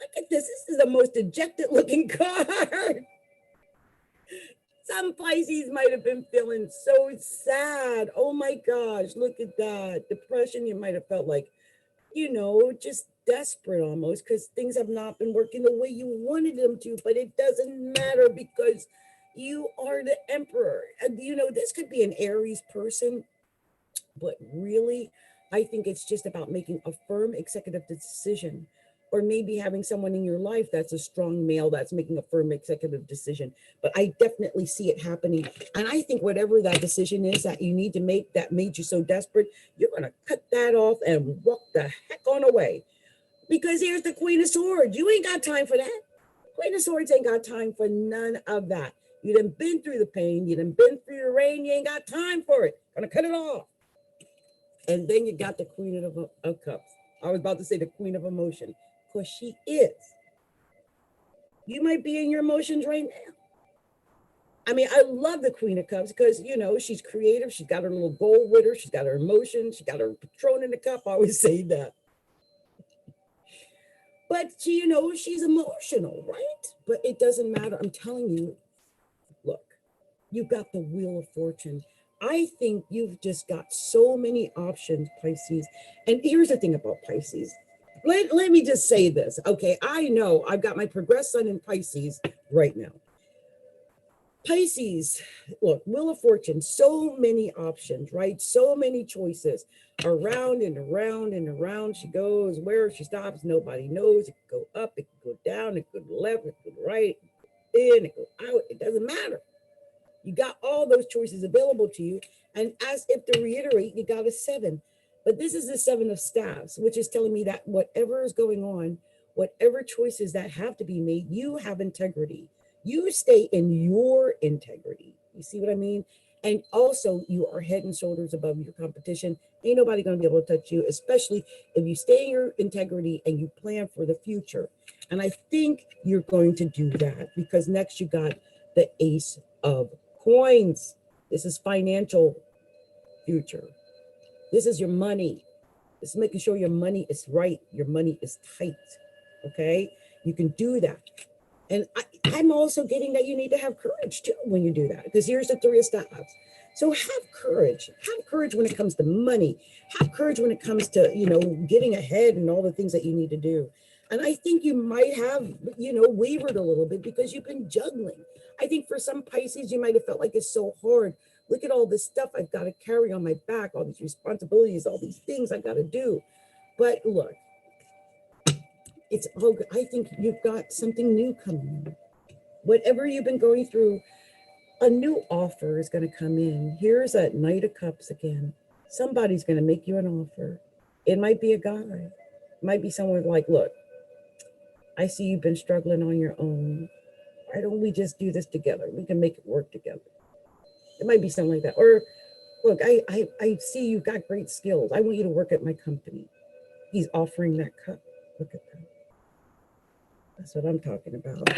Look at this. This is the most dejected looking card. Some Pisces might have been feeling so sad. Oh my gosh, look at that. Depression, you might have felt like, just desperate almost because things have not been working the way you wanted them to, but it doesn't matter because you are the emperor. And this could be an Aries person, but really, I think it's just about making a firm executive decision, or maybe having someone in your life that's a strong male that's making a firm executive decision. But I definitely see it happening. And I think whatever that decision is that you need to make that made you so desperate, you're going to cut that off and walk the heck on away. Because here's the Queen of Swords. You ain't got time for that. Queen of Swords ain't got time for none of that. You done been through the pain. You done been through the rain. You ain't got time for it. Gonna cut it off. And then you got the Queen of Cups. I was about to say the Queen of Emotion, because she is. You might be in your emotions right now. I mean, I love the Queen of Cups because, you know, she's creative. She's got her little gold with her. She's got her emotions. She's got her Patron in the cup. I always say that. But she, you know, she's emotional, right? But it doesn't matter. I'm telling you, look, you've got the Wheel of Fortune. I think you've just got so many options, Pisces. And here's the thing about Pisces. Let me just say this. Okay, I know I've got my progressed sun in Pisces right now. Pisces, look, Wheel of Fortune, so many options, right? So many choices. Around and around and around she goes. Where she stops, nobody knows. It could go up, it could go down, it could go left, it could go right, in, it could go out. It doesn't matter. You got all those choices available to you. And as if to reiterate, you got a 7. But this is the 7 of staffs, which is telling me that whatever is going on, whatever choices that have to be made, you have integrity. You stay in your integrity. You see what I mean? And also, you are head and shoulders above your competition. Ain't nobody going to be able to touch you, especially if you stay in your integrity and you plan for the future. And I think you're going to do that, because next you got the Ace of Coins. This is financial future. This is your money. This is making sure your money is right. Your money is tight. Okay? You can do that. And I'm also getting that you need to have courage too when you do that, because here's the 3 of staffs. So have courage. Have courage when it comes to money. Have courage when it comes to, you know, getting ahead and all the things that you need to do. And I think you might have, you know, wavered a little bit because you've been juggling. I think for some Pisces, you might have felt like it's so hard. Look at all this stuff I've got to carry on my back, all these responsibilities, all these things I got to do. But look, it's all good. I think you've got something new coming. Whatever you've been going through, a new offer is going to come in. Here's that Knight of Cups again. Somebody's going to make you an offer. It might be a guy. It might be someone like, look, I see you've been struggling on your own. Why don't we just do this together? We can make it work together. It might be something like that. Or, look, I see you've got great skills. I want you to work at my company. He's offering that cup. Look at that. That's what I'm talking about.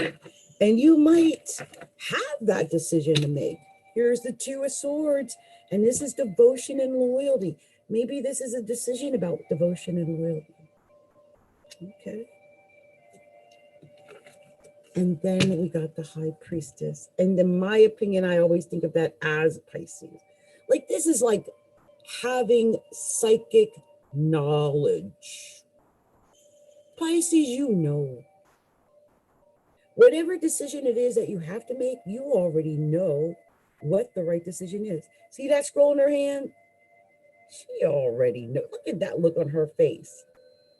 And you might have that decision to make. Here's the 2 of Swords, and this is devotion and loyalty. Maybe this is a decision about devotion and loyalty. Okay. And then we got the High Priestess. And in my opinion, I always think of that as Pisces. Like, this is like having psychic knowledge. Pisces, you know. Whatever decision it is that you have to make, you already know what the right decision is. See that scroll in her hand? She already knows. Look at that look on her face.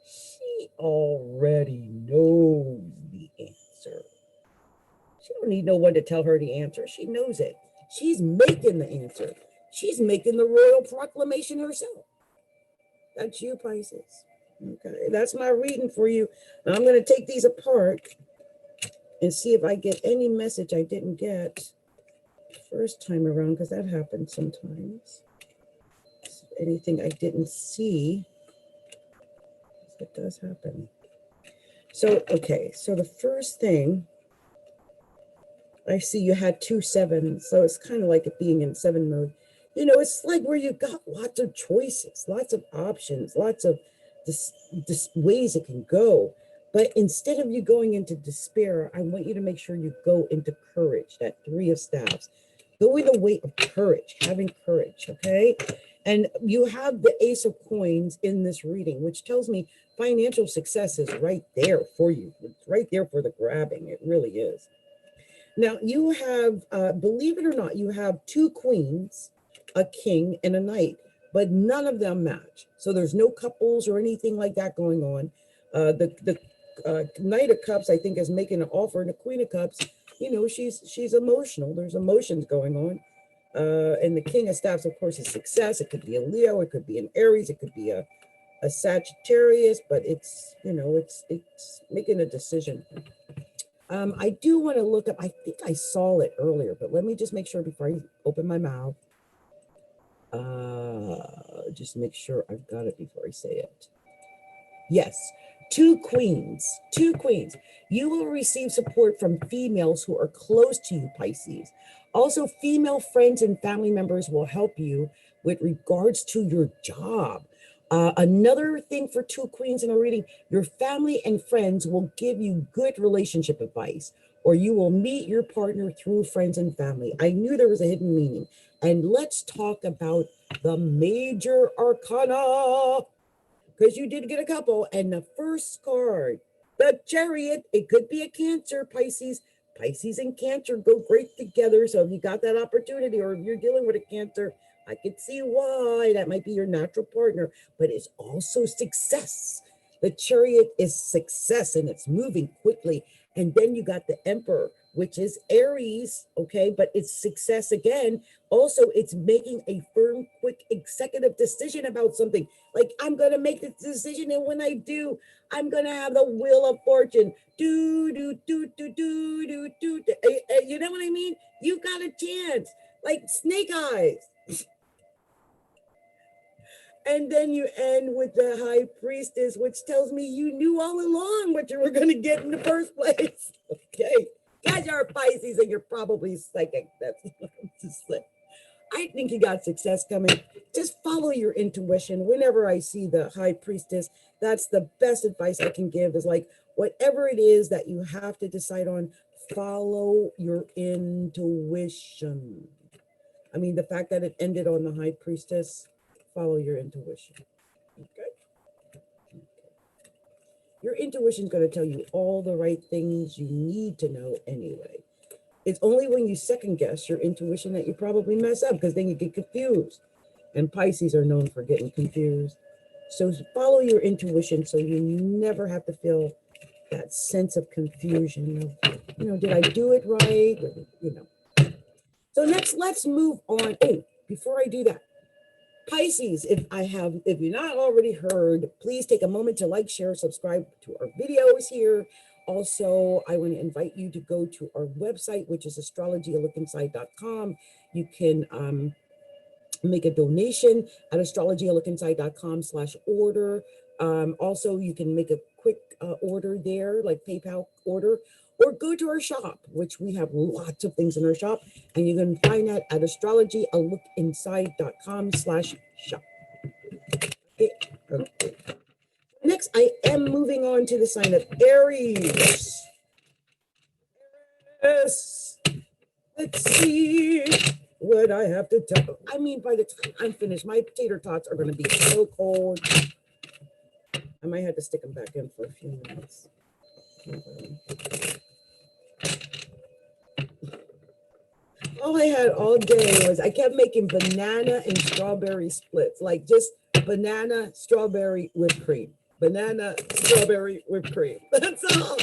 She already knows the answer. She don't need no one to tell her the answer. She knows it. She's making the answer. She's making the royal proclamation herself. That's you, Pisces. Okay, that's my reading for you. Now I'm going to take these apart and see if I get any message I didn't get first time around, because that happens sometimes. Anything I didn't see, it does happen. So, okay, so the first thing, I see you had 2 7s, so it's kind of like it being in 7 mode. You know, it's like where you've got lots of choices, lots of options, lots of this ways it can go. But instead of you going into despair, I want you to make sure you go into courage, that 3 of staffs. Go in the way of courage, having courage, okay? And you have the Ace of Coins in this reading, which tells me financial success is right there for you. It's right there for the grabbing. It really is. Now, you have, believe it or not, you have 2 queens, a king, and a knight, but none of them match. So there's no couples or anything like that going on. The Knight of Cups, I think, is making an offer, and the Queen of Cups, you know, she's emotional. There's emotions going on. And the King of Staffs, of course, is success. It could be a Leo, it could be an Aries, it could be a Sagittarius, but it's, you know, it's making a decision. I do want to look up, I think I saw it earlier, but let me just make sure before I open my mouth. Just make sure I've got it before I say it. Yes, two queens, two queens. You will receive support from females who are close to you, Pisces. Also, female friends and family members will help you with regards to your job. Another thing for two queens in a reading, your family and friends will give you good relationship advice, or you will meet your partner through friends and family. I knew there was a hidden meaning. And let's talk about the major arcana, because you did get a couple. And the first card, the Chariot, it could be a Cancer, Pisces. Pisces and Cancer go great together. So if you got that opportunity, or if you're dealing with a Cancer, I could see why that might be your natural partner, but it's also success. The Chariot is success, and it's moving quickly. And then you got the Emperor, which is Aries, okay, but it's success again. Also, it's making a firm, quick, executive decision about something. Like, I'm going to make this decision, and when I do, I'm going to have the Wheel of Fortune. Do, do, do, do, do, do, do, do. You know what I mean? You got a chance. Like Snake Eyes. And then you end with the High Priestess, which tells me you knew all along what you were going to get in the first place. Okay. Guys are Pisces, and you're probably psychic. That's what I'm just saying. I think you got success coming. Just follow your intuition. Whenever I see the High Priestess, that's the best advice I can give, is like, whatever it is that you have to decide on, follow your intuition. I mean, the fact that it ended on the High Priestess, follow your intuition. Okay. Your intuition is going to tell you all the right things you need to know anyway. It's only when you second guess your intuition that you probably mess up, because then you get confused. And Pisces are known for getting confused. So follow your intuition so you never have to feel that sense of confusion of, did I do it right? So next, let's move on. Oh, before I do that, Pisces, if you're not already heard, please take a moment to like, share, subscribe to our videos here. Also, I want to invite you to go to our website, which is astrologyalookinside.com. You can make a donation at astrologyalookinside.com/order. Also, you can make a quick order there, like PayPal order, or go to our shop, which we have lots of things in our shop, and you can find that at astrologyalookinside.com/shop. Okay. Next, I am moving on to the sign of Aries. Yes. Let's see what I have to tell. I mean, by the time I'm finished, my tater tots are going to be so cold. I might have to stick them back in for a few minutes. All I had all day was I kept making banana and strawberry splits, like just banana, strawberry, whipped cream. Banana, strawberry, whipped cream. That's all.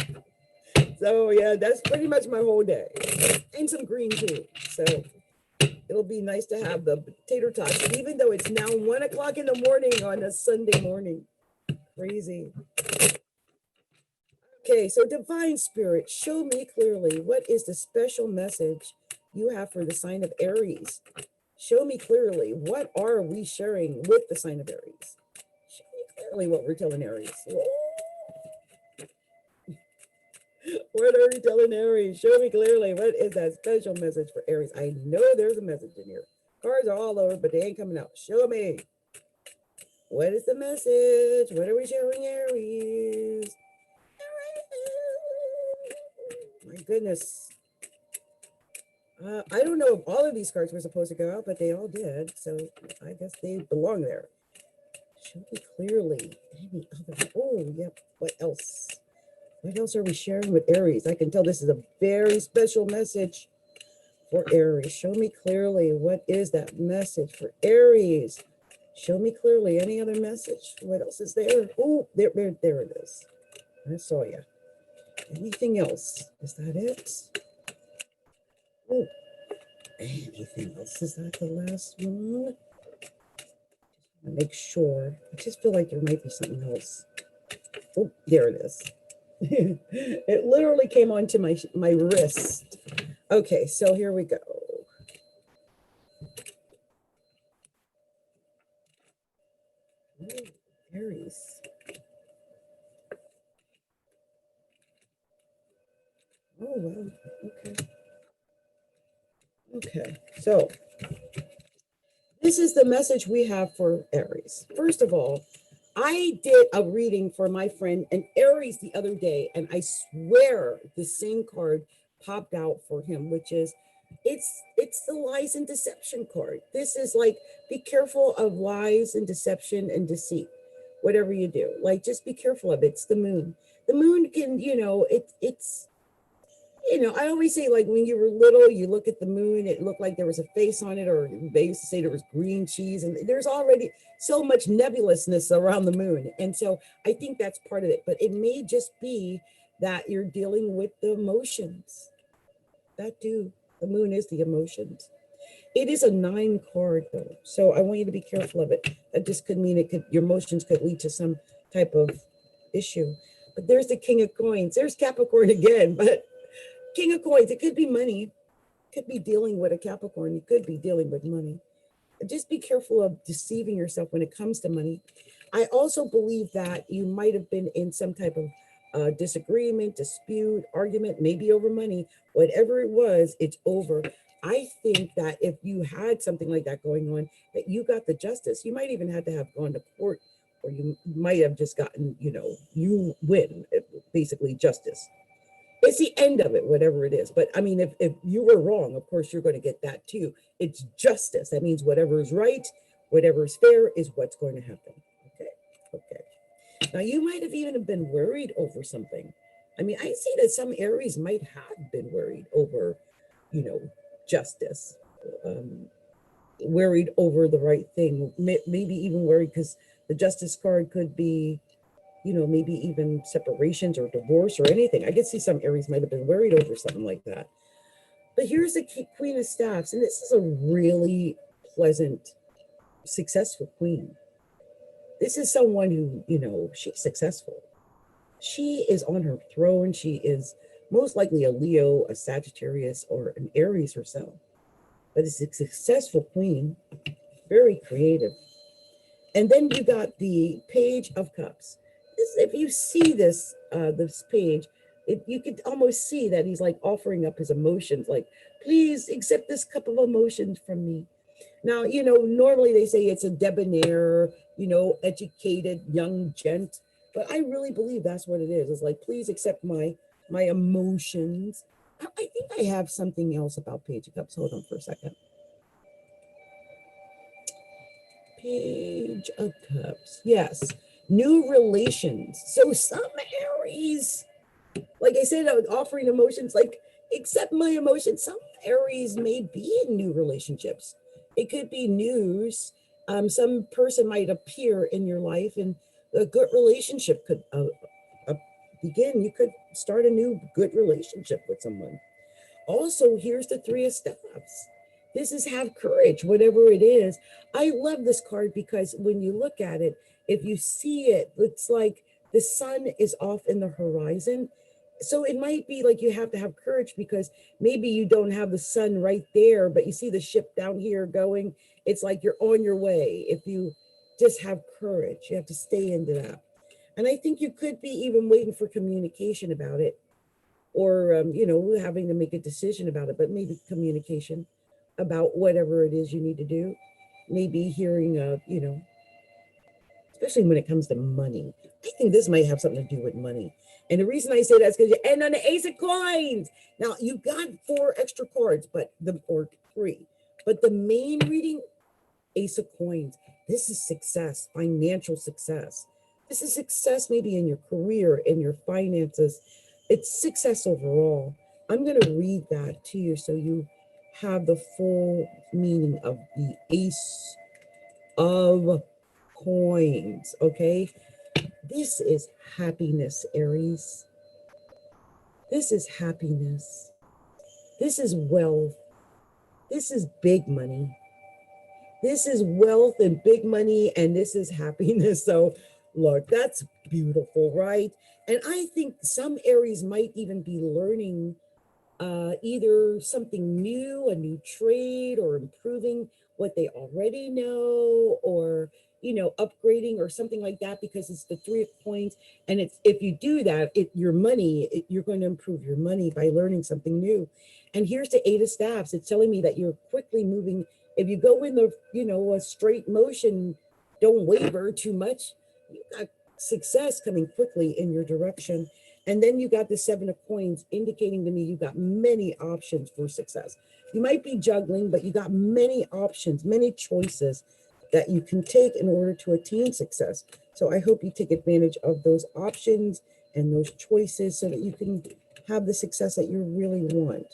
So yeah, that's pretty much my whole day. And some green too. So it'll be nice to have the tater tots, even though it's now 1 o'clock in the morning on a Sunday morning. Crazy. Okay, so Divine Spirit, show me clearly what is the special message you have for the sign of Aries. Show me clearly, what are we sharing with the sign of Aries? Show me clearly what we're telling Aries. What are we telling Aries? Show me clearly, what is that special message for Aries? I know there's a message in here. Cards are all over, but they ain't coming out. Show me. What is the message? What are we showing Aries? My goodness. I don't know if all of these cards were supposed to go out, but they all did. So I guess they belong there. Show me clearly. Any other? Oh, yep. What else? What else are we sharing with Aries? I can tell this is a very special message for Aries. Show me clearly. What is that message for Aries? Show me clearly. Any other message? What else is there? Oh, there it is. I saw you. Anything else? Is that it? Oh, anything else? Is that the last one? Make sure. I just feel like there might be something else. Oh, there it is. It literally came onto my wrist. Okay, so here we go. Aries. Oh, wow. Okay. Okay. So this is the message we have for Aries. First of all, I did a reading for my friend an Aries the other day, and I swear the same card popped out for him, which is it's the lies and deception card. This is like, be careful of lies and deception and deceit. Whatever you do, like, just be careful of it. It's the moon. The moon can, it's I always say, like, when you were little, you look at the moon, it looked like there was a face on it, or they used to say there was green cheese, and there's already so much nebulousness around the moon. And so I think that's part of it, but it may just be that you're dealing with the emotions. That too, the moon is the emotions. It is a 9 card though, so I want you to be careful of it. That just could mean your emotions could lead to some type of issue. But there's the King of Coins. There's Capricorn again, but King of Coins, it could be money. Could be dealing with a Capricorn. You could be dealing with money. Just be careful of deceiving yourself when it comes to money. I also believe that you might have been in some type of disagreement, dispute, argument, maybe over money. Whatever it was, it's over. I think that if you had something like that going on, that you got the justice. You might even have to have gone to court, or you might have just gotten, you win, basically justice. It's the end of it, whatever it is. But I mean, if you were wrong, of course, you're going to get that too. It's justice. That means whatever is right, whatever is fair is what's going to happen. Okay. Okay. Now, you might have even been worried over something. I mean, I see that some Aries might have been worried over, you know, justice, worried over the right thing, maybe even worried because the justice card could be, maybe even separations or divorce or anything. I could see some Aries might have been worried over something like that. But here's the Queen of Staffs, and this is a really pleasant, successful queen. This is someone who, she's successful. She is on her throne. She is most likely a Leo, a Sagittarius, or an Aries herself. But it's a successful queen, very creative. And then you got the Page of Cups. If you see this page, you could almost see that he's like offering up his emotions, like, please accept this cup of emotions from me. Now, normally they say it's a debonair, educated young gent, but I really believe that's what it is. It's like, please accept my emotions. I think I have something else about Page of Cups. Hold on for a second. Page of Cups. Yes. New relations. So some Aries, like I said, offering emotions, like, accept my emotions. Some Aries may be in new relationships. It could be news. Some person might appear in your life, and a good relationship could begin. You could start a new good relationship with someone. Also, here's the Three of Staffs. This is have courage, whatever it is. I love this card because when you look at it, if you see it, it's like the sun is off in the horizon. So it might be like you have to have courage because maybe you don't have the sun right there, but you see the ship down here going. It's like you're on your way. If you just have courage, you have to stay into that. And I think you could be even waiting for communication about it, or having to make a decision about it, but maybe communication about whatever it is you need to do. Maybe hearing especially when it comes to money. I think this might have something to do with money. And the reason I say that is because you end on the Ace of Coins. Now you got 4 extra cards, or 3, but the main reading, Ace of Coins. This is success, financial success. This is success maybe in your career, in your finances. It's success overall. I'm going to read that to you so you have the full meaning of the Ace of Coins, okay? This is happiness, Aries. This is happiness. This is wealth. This is big money. This is wealth and big money, and this is happiness. So look, that's beautiful, right? And I think some Aries might even be learning either something new, a new trade, or improving what they already know, or upgrading or something like that, because it's the Three of Coins. And it's, if you do that, your money, you're going to improve your money by learning something new. And here's the Eight of Staffs. It's telling me that you're quickly moving. If you go in the a straight motion, don't waver too much, you got success coming quickly in your direction. And then you got the Seven of Coins, indicating to me you got many options for success. You might be juggling, but you got many options, many choices that you can take in order to attain success. So I hope you take advantage of those options and those choices so that you can have the success that you really want.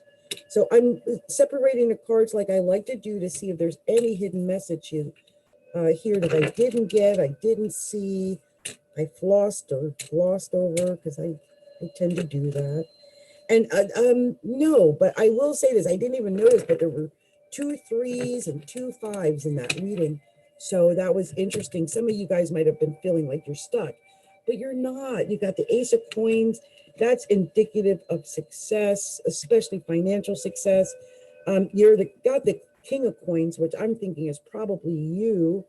So I'm separating the cards like I like to do to see if there's any hidden message here that I didn't get, I didn't see, I flossed or glossed over, because I tend to do that. And no, but I will say this, I didn't even notice, but there were 2 3s and 2 5s in that reading. So that was interesting. Some of you guys might have been feeling like you're stuck, but you're not. You got the Ace of Coins. That's indicative of success, especially financial success. Got the King of Coins, which I'm thinking is probably you.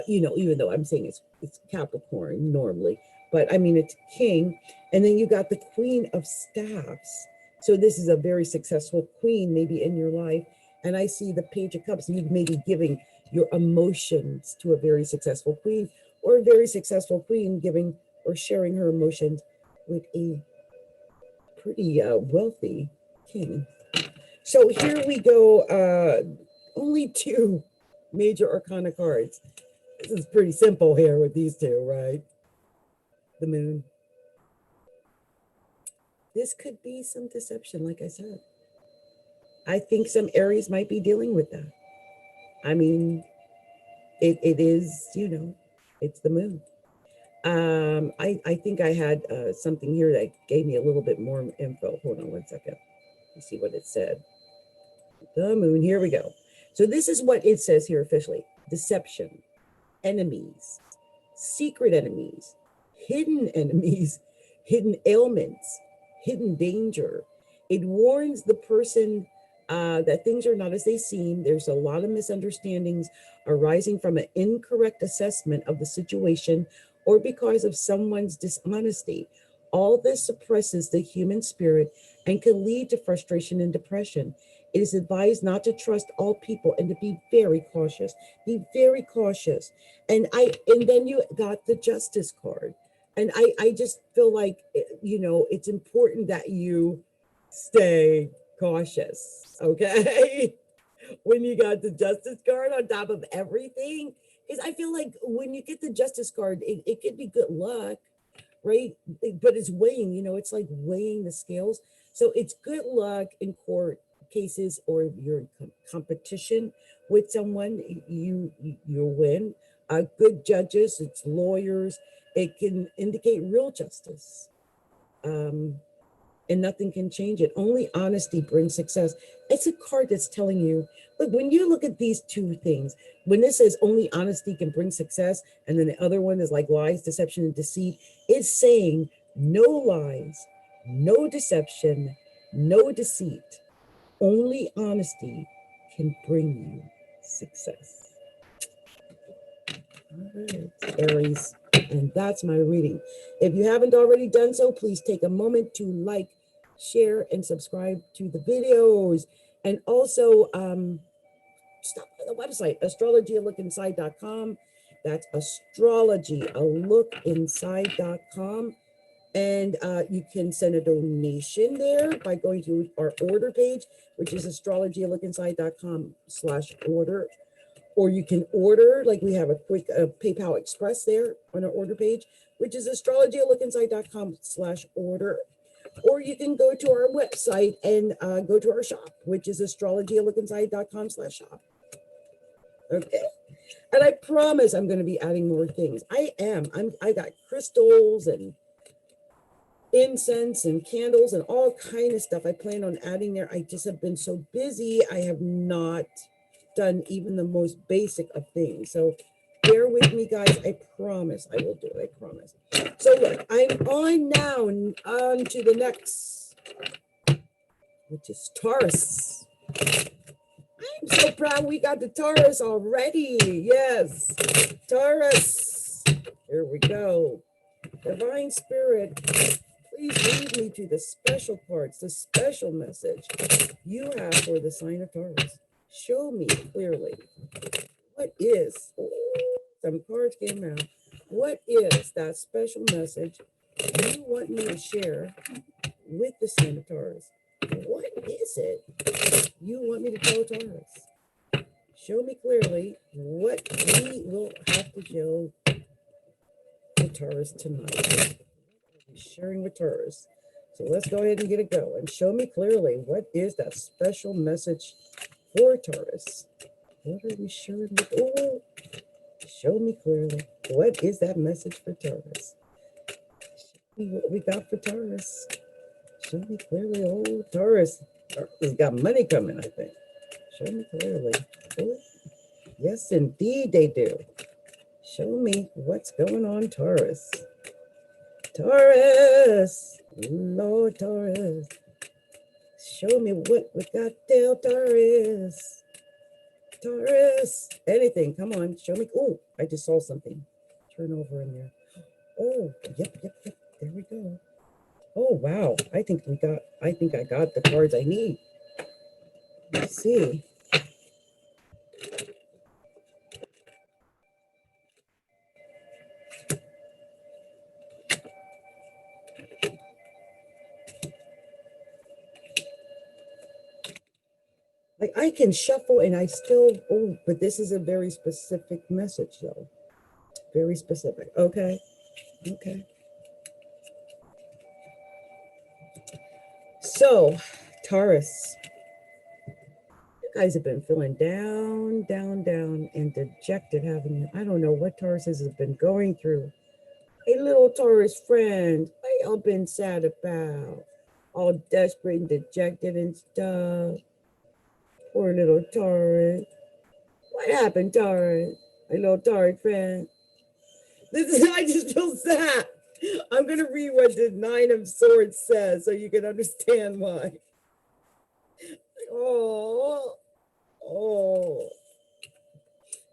Even though I'm saying it's Capricorn normally, but I mean it's King. And then you got the Queen of Staffs. So this is a very successful queen maybe in your life. And I see the Page of Cups. You may be giving your emotions to a very successful queen, or a very successful queen giving or sharing her emotions with a pretty wealthy king. So here we go. Only 2 major arcana cards. This is pretty simple here with these 2, right? The Moon. This could be some deception, like I said. I think some Aries might be dealing with that. I mean, it is, it's the Moon. I think I had something here that gave me a little bit more info. Hold on one second. Let's see what it said. The Moon, here we go. So this is what it says here officially. Deception, enemies, secret enemies, hidden ailments, hidden danger. It warns the person that things are not as they seem. There's a lot of misunderstandings arising from an incorrect assessment of the situation or because of someone's dishonesty. All this suppresses the human spirit and can lead to frustration and depression. It is advised not to trust all people and to be very cautious. Be very cautious. And then you got the Justice card. And I just feel like, it's important that you stay cautious, okay? When you got the Justice card on top of everything, because I feel like when you get the Justice card, it could be good luck, right? But it's weighing, it's like weighing the scales. So it's good luck in court cases, or if you're in competition with someone, you'll win. Good judges, it's lawyers. It can indicate real justice. And nothing can change it. Only honesty brings success. It's a card that's telling you, look, when you look at these 2 things, when this says only honesty can bring success, and then the other one is like lies, deception, and deceit, it's saying no lies, no deception, no deceit. Only honesty can bring you success. All right, Aries. And that's my reading. If you haven't already done so, please take a moment to like, share, and subscribe to the videos. And also, stop by the website, astrologyaLookInside.com. That's astrologyaLookInside.com. And you can send a donation there by going to our order page, which is astrologyaLookInside.com/order. Or you can order, like we have a quick PayPal Express there on our order page, which is astrologyaLookInside.com/order. Or you can go to our website and go to our shop, which is astrologyaLookInside.com/shop. Okay. And I promise I'm going to be adding more things. I got crystals and incense and candles and all kind of stuff I plan on adding there. I just have been so busy. I have not done even the most basic of things. So Bear with me, guys. I promise I will do it. I promise. So look, I'm on now, on to the next, which is Taurus. I'm so proud we got the Taurus already. Yes, Taurus. Here we go. Divine Spirit, please lead me to the special parts, the special message you have for the sign of Taurus. Show me clearly what is, some cards came out. What is that special message you want me to share with the sign of Taurus? What is it you want me to tell Taurus? Show me clearly what we will have to show the Taurus tonight. Sharing with Taurus. So let's go ahead and get it going. Show me clearly what is that special message for Taurus. What are we sharing with? Oh, show me clearly what is that message for Taurus. Show me what we got for Taurus. Show me clearly. Oh, Taurus. Taurus got money coming, I think. Show me clearly. Oh, yes, indeed they do. Show me what's going on, Taurus. Taurus, Lord Taurus, show me what we got there, Taurus. Taurus, anything, come on, show me. Oh, I just saw something. Turn over in there. Oh, yep, there we go. Oh, wow, I think I got the cards I need. Let's see. Like I can shuffle and I still, oh, but this is a very specific message though. Very specific. Okay. So, Taurus, you guys have been feeling down, and dejected, haven't you? I don't know what Taurus has been going through. Hey, little Taurus friend, what y'all been sad about? All desperate and dejected and stuff. Poor little Taurus. What happened, Taurus? My little Taurus friend. I just feel sad. I'm going to read what the Nine of Swords says so you can understand why. Oh.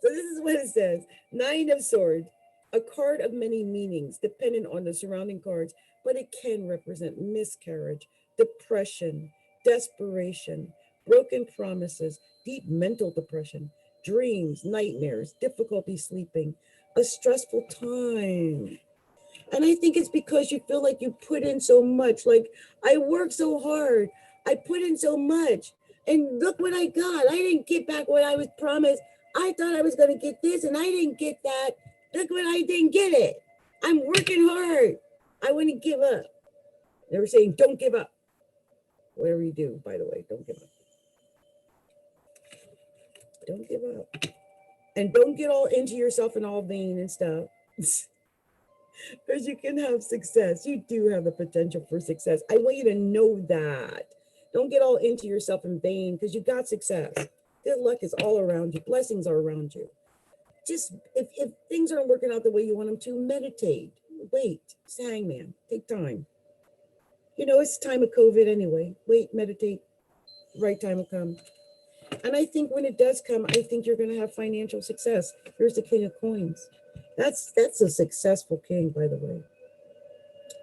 So this is what it says. Nine of Swords, a card of many meanings dependent on the surrounding cards, but it can represent miscarriage, depression, desperation, broken promises, deep mental depression, dreams, nightmares, difficulty sleeping, a stressful time. And I think it's because you feel like you put in so much. Like, I worked so hard. I put in so much. And look what I got. I didn't get back what I was promised. I thought I was going to get this, and I didn't get that. Look what I didn't get it. I'm working hard. I wouldn't give up. They were saying, don't give up. Whatever you do, by the way, don't give up. Don't give up. And don't get all into yourself and all vain and stuff. Because you can have success. You do have the potential for success. I want you to know that. Don't get all into yourself and vain because you got success. Good luck is all around you. Blessings are around you. Just if things aren't working out the way you want them to, meditate. Wait. It's hangman. Take time. You know, it's time of COVID anyway. Wait, meditate. Right time will come. And I think when it does come, I think you're going to have financial success. Here's the King of Coins. That's a successful king, by the way.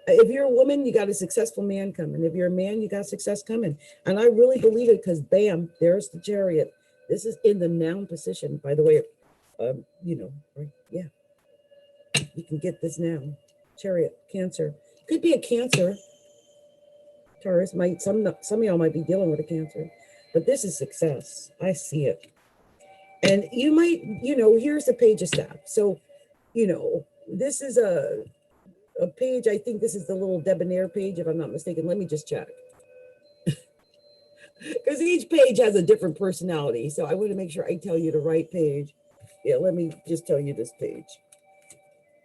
If you're a woman, you got a successful man coming. If you're a man, you got success coming. And I really believe it because, bam, there's the Chariot. This is in the noun position, by the way. You know, right? Yeah. You can get this now. Chariot, Cancer. Could be a Cancer. Taurus might, some of y'all might be dealing with a Cancer. But this is success. I see it. And you might, you know, here's the Page of Staff. So, you know, this is a page. I think this is the little debonair page, if I'm not mistaken. Let me just check. Because each page has a different personality. So I want to make sure I tell you the right page. Yeah, let me just tell you this page.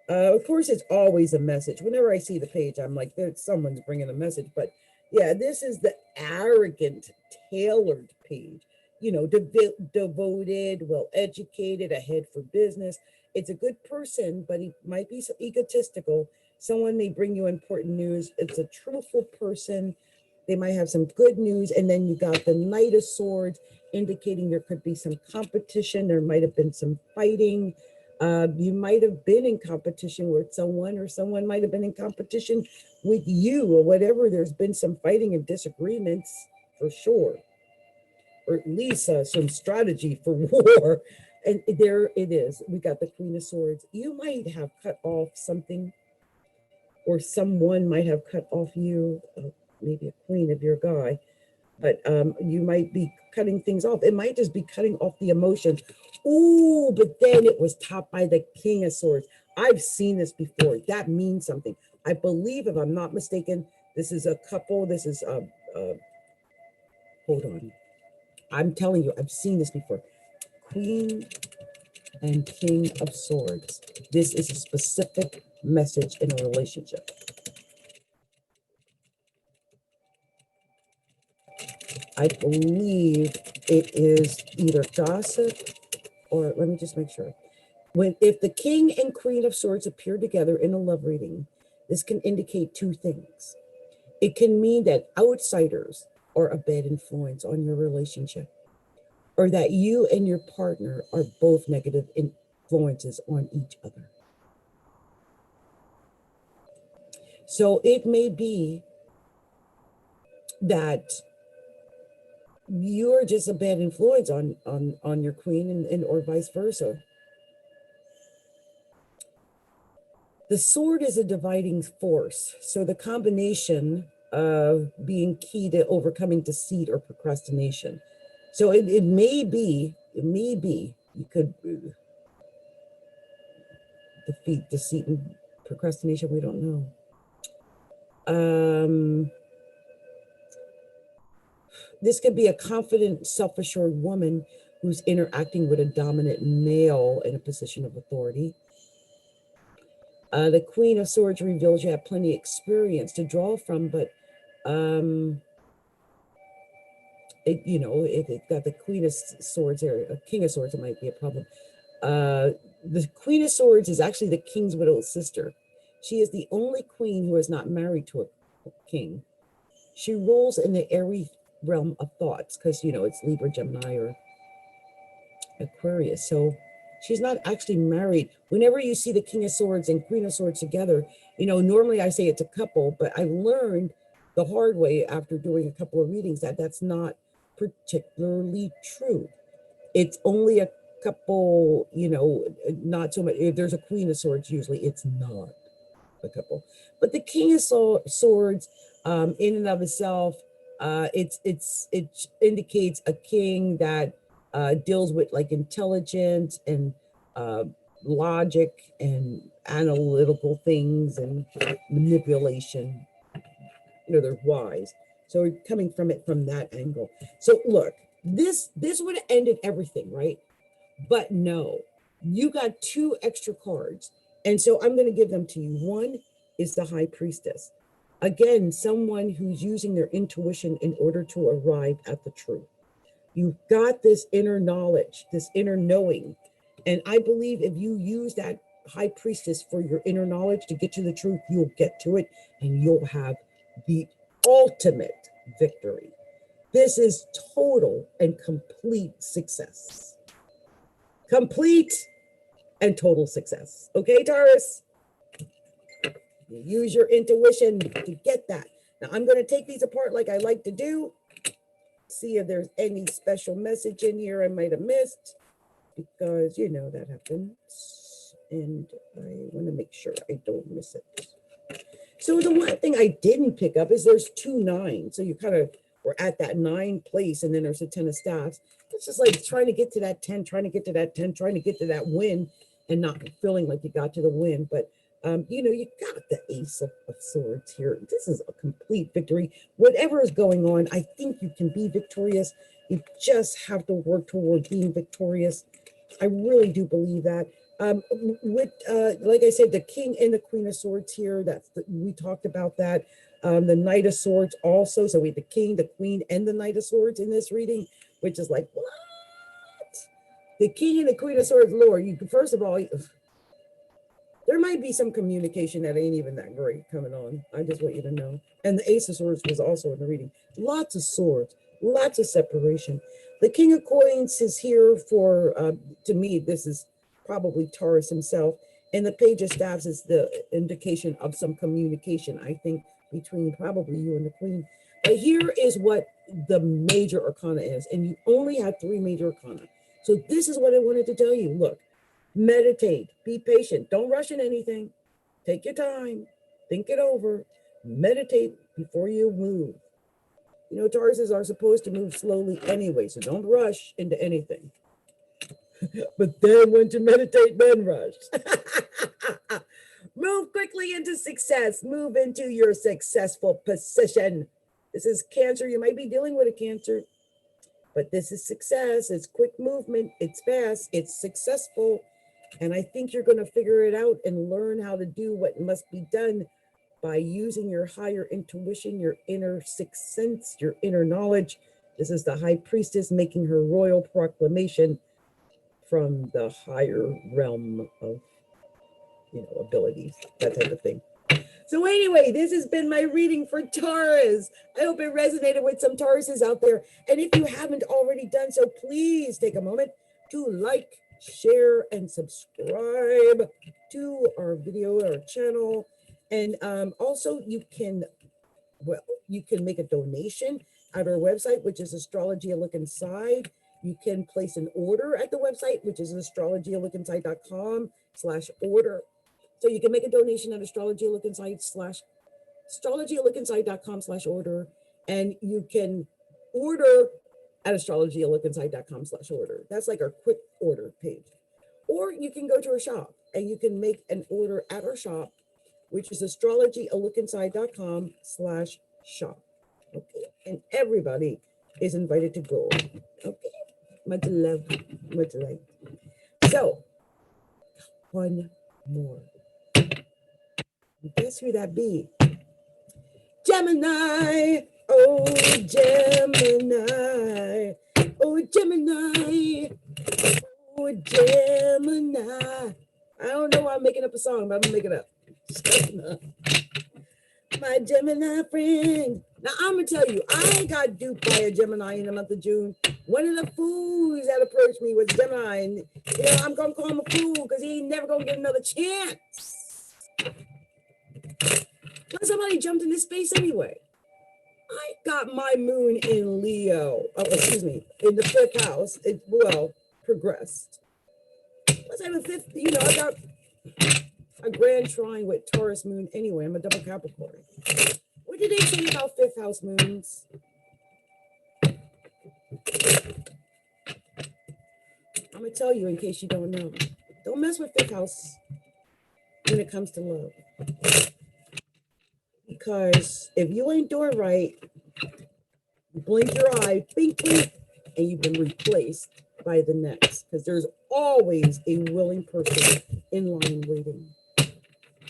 Of course, it's always a message. Whenever I see the page, I'm like, someone's bringing a message. But yeah, this is the arrogant, tailored page. you know, devoted, well-educated, ahead for business. It's a good person, but he might be egotistical. Someone may bring you important news. It's a truthful person. They might have some good news. And then you got the Knight of Swords, indicating there could be some competition. There might have been some fighting. You might have been in competition with someone, or someone might have been in competition with you, or whatever. There's been some fighting and disagreements for sure, or at least some strategy for war. And there it is. We got the Queen of Swords. You might have cut off something, or someone might have cut off you, maybe a queen of your guy, but you might be cutting things off. It might just be cutting off the emotions. Ooh, but then it was topped by the King of Swords. I've seen this before. That means something. I believe, if I'm not mistaken, this is a couple. This is, hold on. I'm telling you, I've seen this before. Queen and King of Swords. This is a specific message in a relationship. I believe it is either gossip, or let me just make sure. If the King and Queen of Swords appear together in a love reading, this can indicate two things. It can mean that outsiders are a bad influence on your relationship, or that you and your partner are both negative influences on each other. So it may be that you're just a bad influence on your queen, and or vice versa. The sword is a dividing force. So the combination of being key to overcoming deceit or procrastination. So it may be, you could defeat deceit and procrastination. We don't know. This could be a confident, self-assured woman who's interacting with a dominant male in a position of authority. The Queen of Swords reveals you have plenty of experience to draw from, but if it got the Queen of Swords or a King of Swords, it might be a problem. The Queen of Swords is actually the king's widowed sister. She is the only queen who is not married to a king. She rules in the Aries realm of thoughts, because it's Libra, Gemini, or Aquarius. So she's not actually married. Whenever you see the King of Swords and Queen of Swords together, normally I say it's a couple, but I learned the hard way after doing a couple of readings that that's not particularly true. It's only a couple, not so much. If there's a Queen of Swords, usually it's not a couple. But the King of Swords, in and of itself, it indicates a king that deals with like intelligence and logic and analytical things and manipulation. They're wise. So we're coming from it from that angle. So look, this would have ended everything, right? But no, you got two extra cards. And so I'm going to give them to you. One is the High Priestess. Again, someone who's using their intuition in order to arrive at the truth. You've got this inner knowledge, this inner knowing. And I believe if you use that High Priestess for your inner knowledge to get to the truth, you'll get to it and you'll have the ultimate victory. This is total and complete success. Complete and total success. Okay, Taurus? You use your intuition to get that. Now, I'm going to take these apart like I like to do. See if there's any special message in here I might have missed, because that happens. And I want to make sure I don't miss it. So the one thing I didn't pick up is there's 2 9. So you kind of were at that 9 place, and then there's a 10 of staffs. It's just like trying to get to that 10, trying to get to that 10, trying to get to that win, and not feeling like you got to the win. But you got the Ace of Swords here. This is a complete victory. Whatever is going on, I think you can be victorious. You just have to work toward being victorious. I really do believe that. Like I said, the King and the Queen of Swords here, we talked about that. The Knight of Swords also. So we have the King, the Queen, and the Knight of Swords in this reading. which is like, what? The King and the Queen of Swords, Lord, you first of all, there might be some communication that ain't even that great coming on. I just want you to know. And the Ace of Swords was also in the reading. Lots of swords, lots of separation. The King of Coins is here for, to me, this is probably Taurus himself. And the Page of Staffs is the indication of some communication, I think, between probably you and the Queen. But here is what the major arcana is. And you only have 3 major arcana. So this is what I wanted to tell you. Look, meditate, be patient. Don't rush in anything. Take your time, think it over, meditate before you move. You know, Tauruses are supposed to move slowly anyway, so don't rush into anything. But then when to meditate, then rush. Move quickly into success. Move into your successful position. This is Cancer. You might be dealing with a Cancer, but this is success. It's quick movement. It's fast. It's successful. And I think you're going to figure it out and learn how to do what must be done by using your higher intuition, your inner sixth sense, your inner knowledge. This is the High Priestess making her royal proclamation from the higher realm of, you know, abilities, that type of thing. So anyway, this has been my reading for Taurus. I hope it resonated with some Tauruses out there. And if you haven't already done so, please take a moment to like, share, and subscribe to our video, our channel. And also you can make a donation at our website, which is Astrology, a Look Inside. You can place an order at the website, which is astrologyalookinside.com/order. So you can make a donation at astrologyalookinside.com/order, and you can order at astrologyalookinside.com/order. That's like our quick order page. Or you can go to our shop and you can make an order at our shop, which is astrologyalookinside.com/shop. Okay, and everybody is invited to go. Okay, much love, much light. So, one more. Guess who that be? Gemini. Oh, Gemini. Oh, Gemini. Oh, Gemini. I don't know why I'm making up a song, but I'm gonna make it up. My Gemini friend. Now I'm gonna tell you, I got duped by a Gemini in the month of June. One of the fools that approached me was Gemini, and you know I'm gonna call him a fool because he ain't never gonna get another chance. But somebody jumped in this space anyway. I got my moon in Leo. Oh, excuse me, in the 5th house. It progressed. Let's have a 5th. You know, I got a grand trine with Taurus moon anyway. I'm a double Capricorn. What did they say about 5th house moons? I'm gonna tell you in case you don't know. Don't mess with 5th house when it comes to love. Because if you ain't doing right, you blink your eye, blink, blink, and you've been replaced by the next. Because there's always a willing person in line waiting.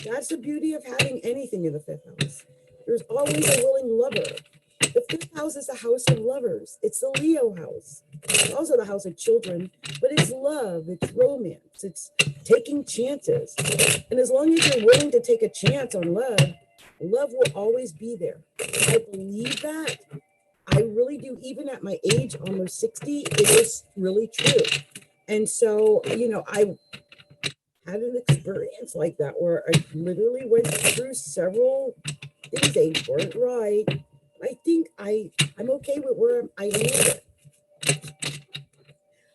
That's the beauty of having anything in the 5th house. There's always a willing lover. The 5th house is the house of lovers. It's the Leo house. It's also the house of children, but it's love, it's romance, it's taking chances. And as long as you're willing to take a chance on love, love will always be there. I believe that. I really do. Even at my age, almost 60, it is really true. And so, you know, I had an experience like that where I literally went through several things. They weren't right. I think I'm okay with where I landed.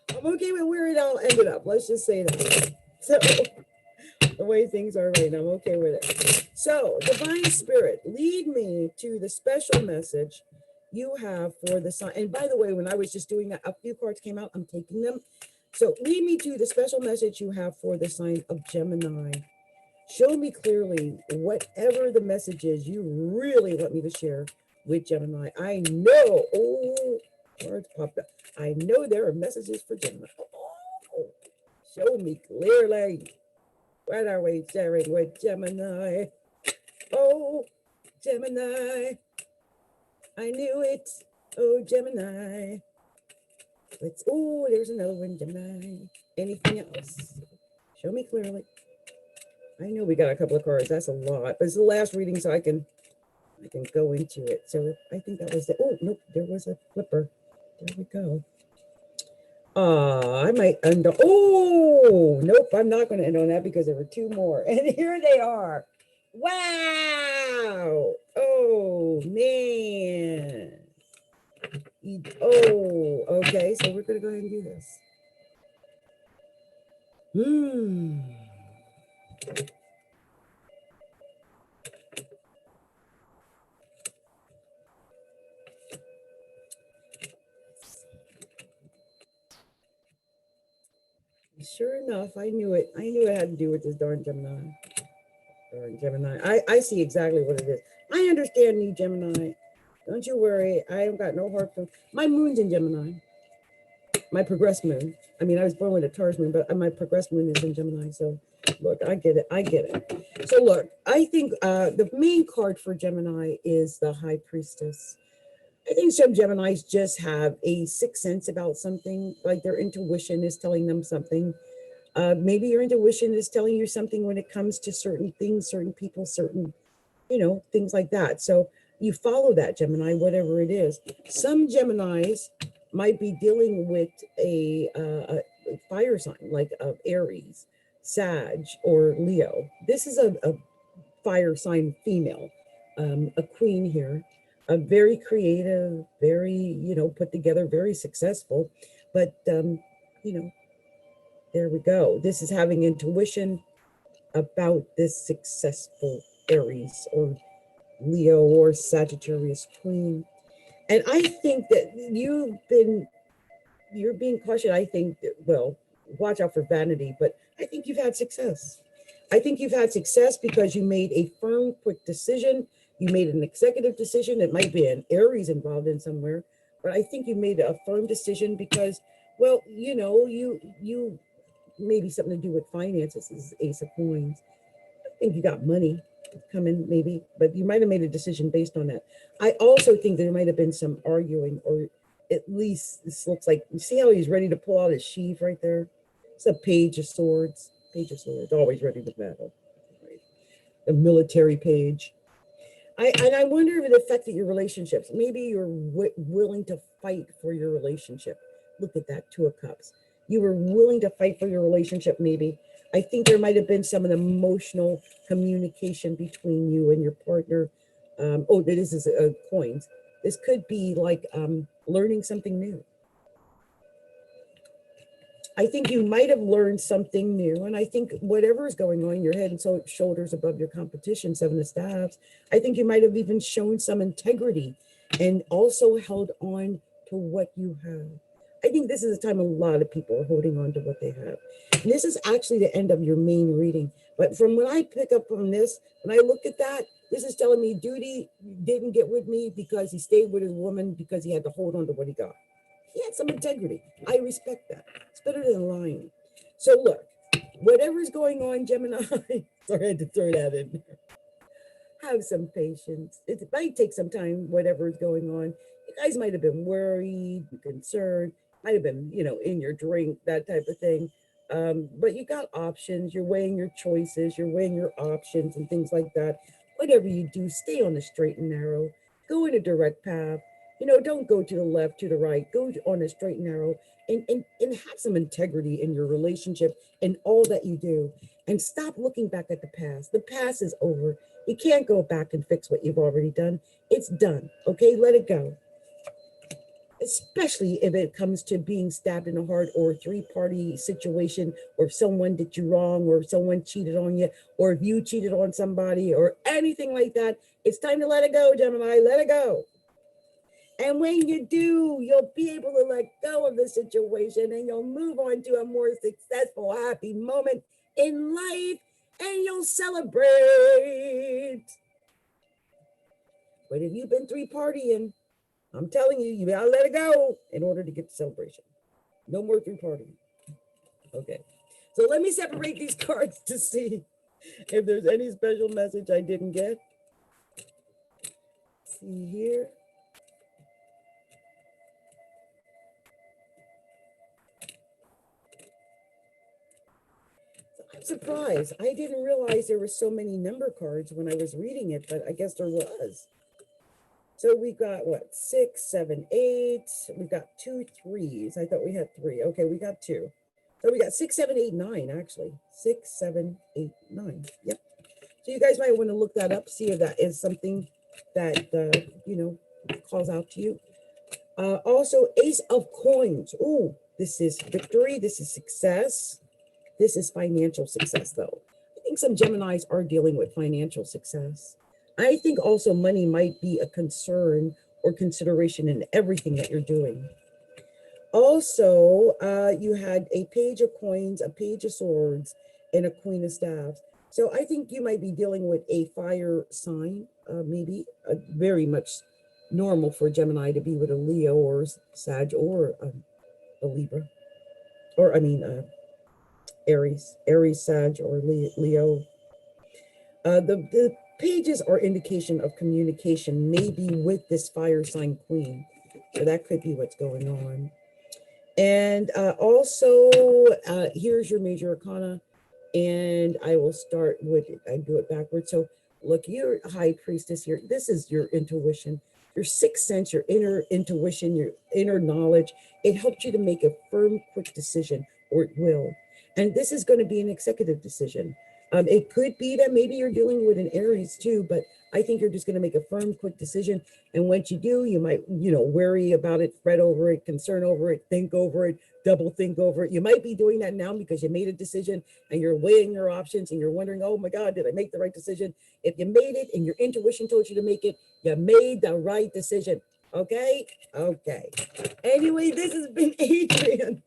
I'm okay with where it all ended up. Let's just say that. So the way things are right now, I'm okay with it. So, Divine Spirit, lead me to the special message you have for the sign. And by the way, when I was just doing that, a few cards came out. I'm taking them. So lead me to the special message you have for the sign of Gemini. Show me clearly whatever the message is you really want me to share with Gemini. I know, cards popped up. I know there are messages for Gemini. Oh, show me clearly. What are we sharing with Gemini? Oh, Gemini. I knew it. Oh, Gemini. Oh, there's another one, Gemini. Anything else? Show me clearly. I know we got a couple of cards. That's a lot, but it's the last reading, so I can go into it. So I think that was the, oh, nope, there was a flipper. There we go. I might end up, oh, nope, I'm not going to end on that because there were two more. And here they are. Wow. Oh, man. Oh, okay. So we're going to go ahead and do this. Sure enough, I knew it. I knew it had to do with this darn Gemini. Darn Gemini. I see exactly what it is. I understand you, Gemini. Don't you worry. I have got no hard feelings. My moon's in Gemini. My progressed moon. I mean, I was born with a Taurus moon, but my progressed moon is in Gemini. So look, I get it. I get it. So look, I think the main card for Gemini is the High Priestess. I think some Geminis just have a sixth sense about something, like their intuition is telling them something. Maybe your intuition is telling you something when it comes to certain things, certain people, certain, things like that. So you follow that, Gemini, whatever it is. Some Geminis might be dealing with a fire sign like Aries, Sag, or Leo. This is a fire sign female, a queen here, a very creative, very, put together, very successful. But, there we go. This is having intuition about this successful Aries or Leo or Sagittarius queen. And I think that you're being cautious. I think that, well, watch out for vanity, but I think you've had success. I think you've had success because you made a firm, quick decision. You made an executive decision. It might be an Aries involved in somewhere, but I think you made a firm decision because, well, you maybe something to do with finances. This is Ace of Coins. I think you got money coming, maybe, but you might have made a decision based on that. I also think there might have been some arguing, or at least this looks like, you see how he's ready to pull out his sheath right there? It's a page of swords. Page of swords, always ready to battle. Right? A military page. And I wonder if it affected your relationships. Maybe you're willing to fight for your relationship. Look at that, Two of Cups. You were willing to fight for your relationship, maybe. I think there might have been some emotional communication between you and your partner. This is coins. This could be like learning something new. I think you might have learned something new. And I think whatever is going on in your head and shoulders above your competition, Seven of Staves, I think you might have even shown some integrity and also held on to what you have. I think this is a time a lot of people are holding on to what they have. And this is actually the end of your main reading. But from when I pick up on this, when I look at that, this is telling me Duty didn't get with me because he stayed with his woman because he had to hold on to what he got. He had some integrity. I respect that. It's better than lying. So look, whatever's going on, Gemini, sorry, I had to throw that in there. Have some patience. It might take some time, whatever's going on. You guys might have been worried, concerned, might have been, in your drink, that type of thing. But you got options. You're weighing your choices. You're weighing your options and things like that. Whatever you do, stay on the straight and narrow. Go in a direct path. Don't go to the left, to the right. Go on a straight and narrow and have some integrity in your relationship and all that you do. And stop looking back at the past. The past is over. You can't go back and fix what you've already done. It's done. Okay, let it go. Especially if it comes to being stabbed in the heart or a three-party situation, or if someone did you wrong, or if someone cheated on you, or if you cheated on somebody, or anything like that. It's time to let it go, Gemini. Let it go. And when you do, you'll be able to let go of the situation and you'll move on to a more successful, happy moment in life and you'll celebrate. But if you've been three-partying, I'm telling you, you gotta let it go in order to get the celebration. No more three-partying. Okay. So let me separate these cards to see if there's any special message I didn't get. See here. surprised. I didn't realize there were so many number cards when I was reading it, but I guess there was. So we got what, 6, 7, 8. We got 2 3s. I thought we had 3. Okay, we got 2. So we got 6, 7, 8, 9, actually. 6, 7, 8, 9. Yep. So you guys might want to look that up, see if that is something that, calls out to you. Also, Ace of Coins. Oh, this is victory. This is success. This is financial success, though. I think some Geminis are dealing with financial success. I think also money might be a concern or consideration in everything that you're doing. Also, you had a Page of Coins, a Page of Swords, and a Queen of Staffs. So I think you might be dealing with a fire sign, maybe very much normal for Gemini to be with a Leo or Sag or a Libra, or Aries, Sag, or Leo. The pages are indication of communication, maybe with this fire sign queen. So that could be what's going on. And also, here's your major arcana. And I will start with, I do it backwards. So look, you're High Priestess here. This is your intuition, your sixth sense, your inner intuition, your inner knowledge. It helps you to make a firm, quick decision, or it will. And this is going to be an executive decision. It could be that maybe you're dealing with an Aries too, but I think you're just going to make a firm, quick decision. And once you do, you might, worry about it, fret over it, concern over it, think over it, double think over it. You might be doing that now because you made a decision and you're weighing your options and you're wondering, oh my God, did I make the right decision? If you made it and your intuition told you to make it, you made the right decision. Okay? Okay. Anyway, this has been Adrienne.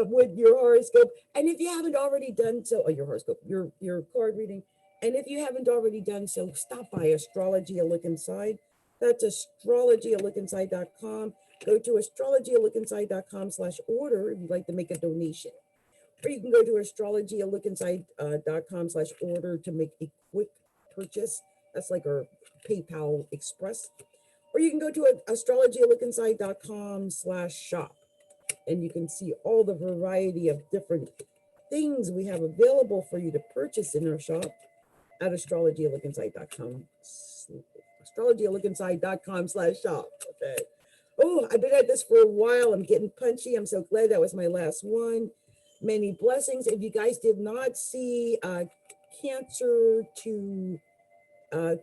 With your horoscope. And if you haven't already done so, or your horoscope, your card reading, and if you haven't already done so, stop by Astrology, a look inside. That's astrologyaLookInside.com. Go to astrologyaLookInside.com/order if you'd like to make a donation. Or you can go to astrologyaLookInside.com/order to make a quick purchase. That's like our PayPal Express. Or you can go to astrologyaLookInside.com/shop. And you can see all the variety of different things we have available for you to purchase in our shop at astrologyaLookInside.com. astrologyaLookInside.com/shop. Okay. Oh, I've been at this for a while. I'm getting punchy. I'm so glad that was my last one. Many blessings. If you guys did not see Cancer to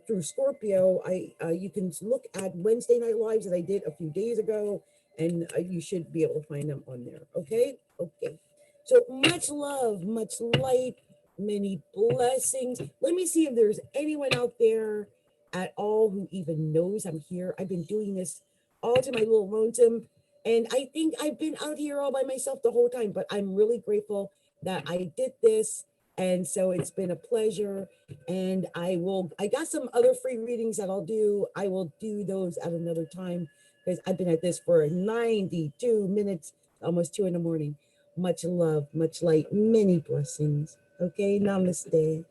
through Scorpio, you can look at Wednesday night lives that I did a few days ago, and you should be able to find them on there. Okay. So much love, much light, many blessings. Let me see if there's anyone out there at all who even knows I'm here. I've been doing this all to my little lonesome, and I think I've been out here all by myself the whole time, but I'm really grateful that I did this. And so it's been a pleasure. And I got some other free readings that I'll do. I will do those at another time because I've been at this for 92 minutes, almost 2 in the morning. Much love, much light, many blessings. Okay, namaste.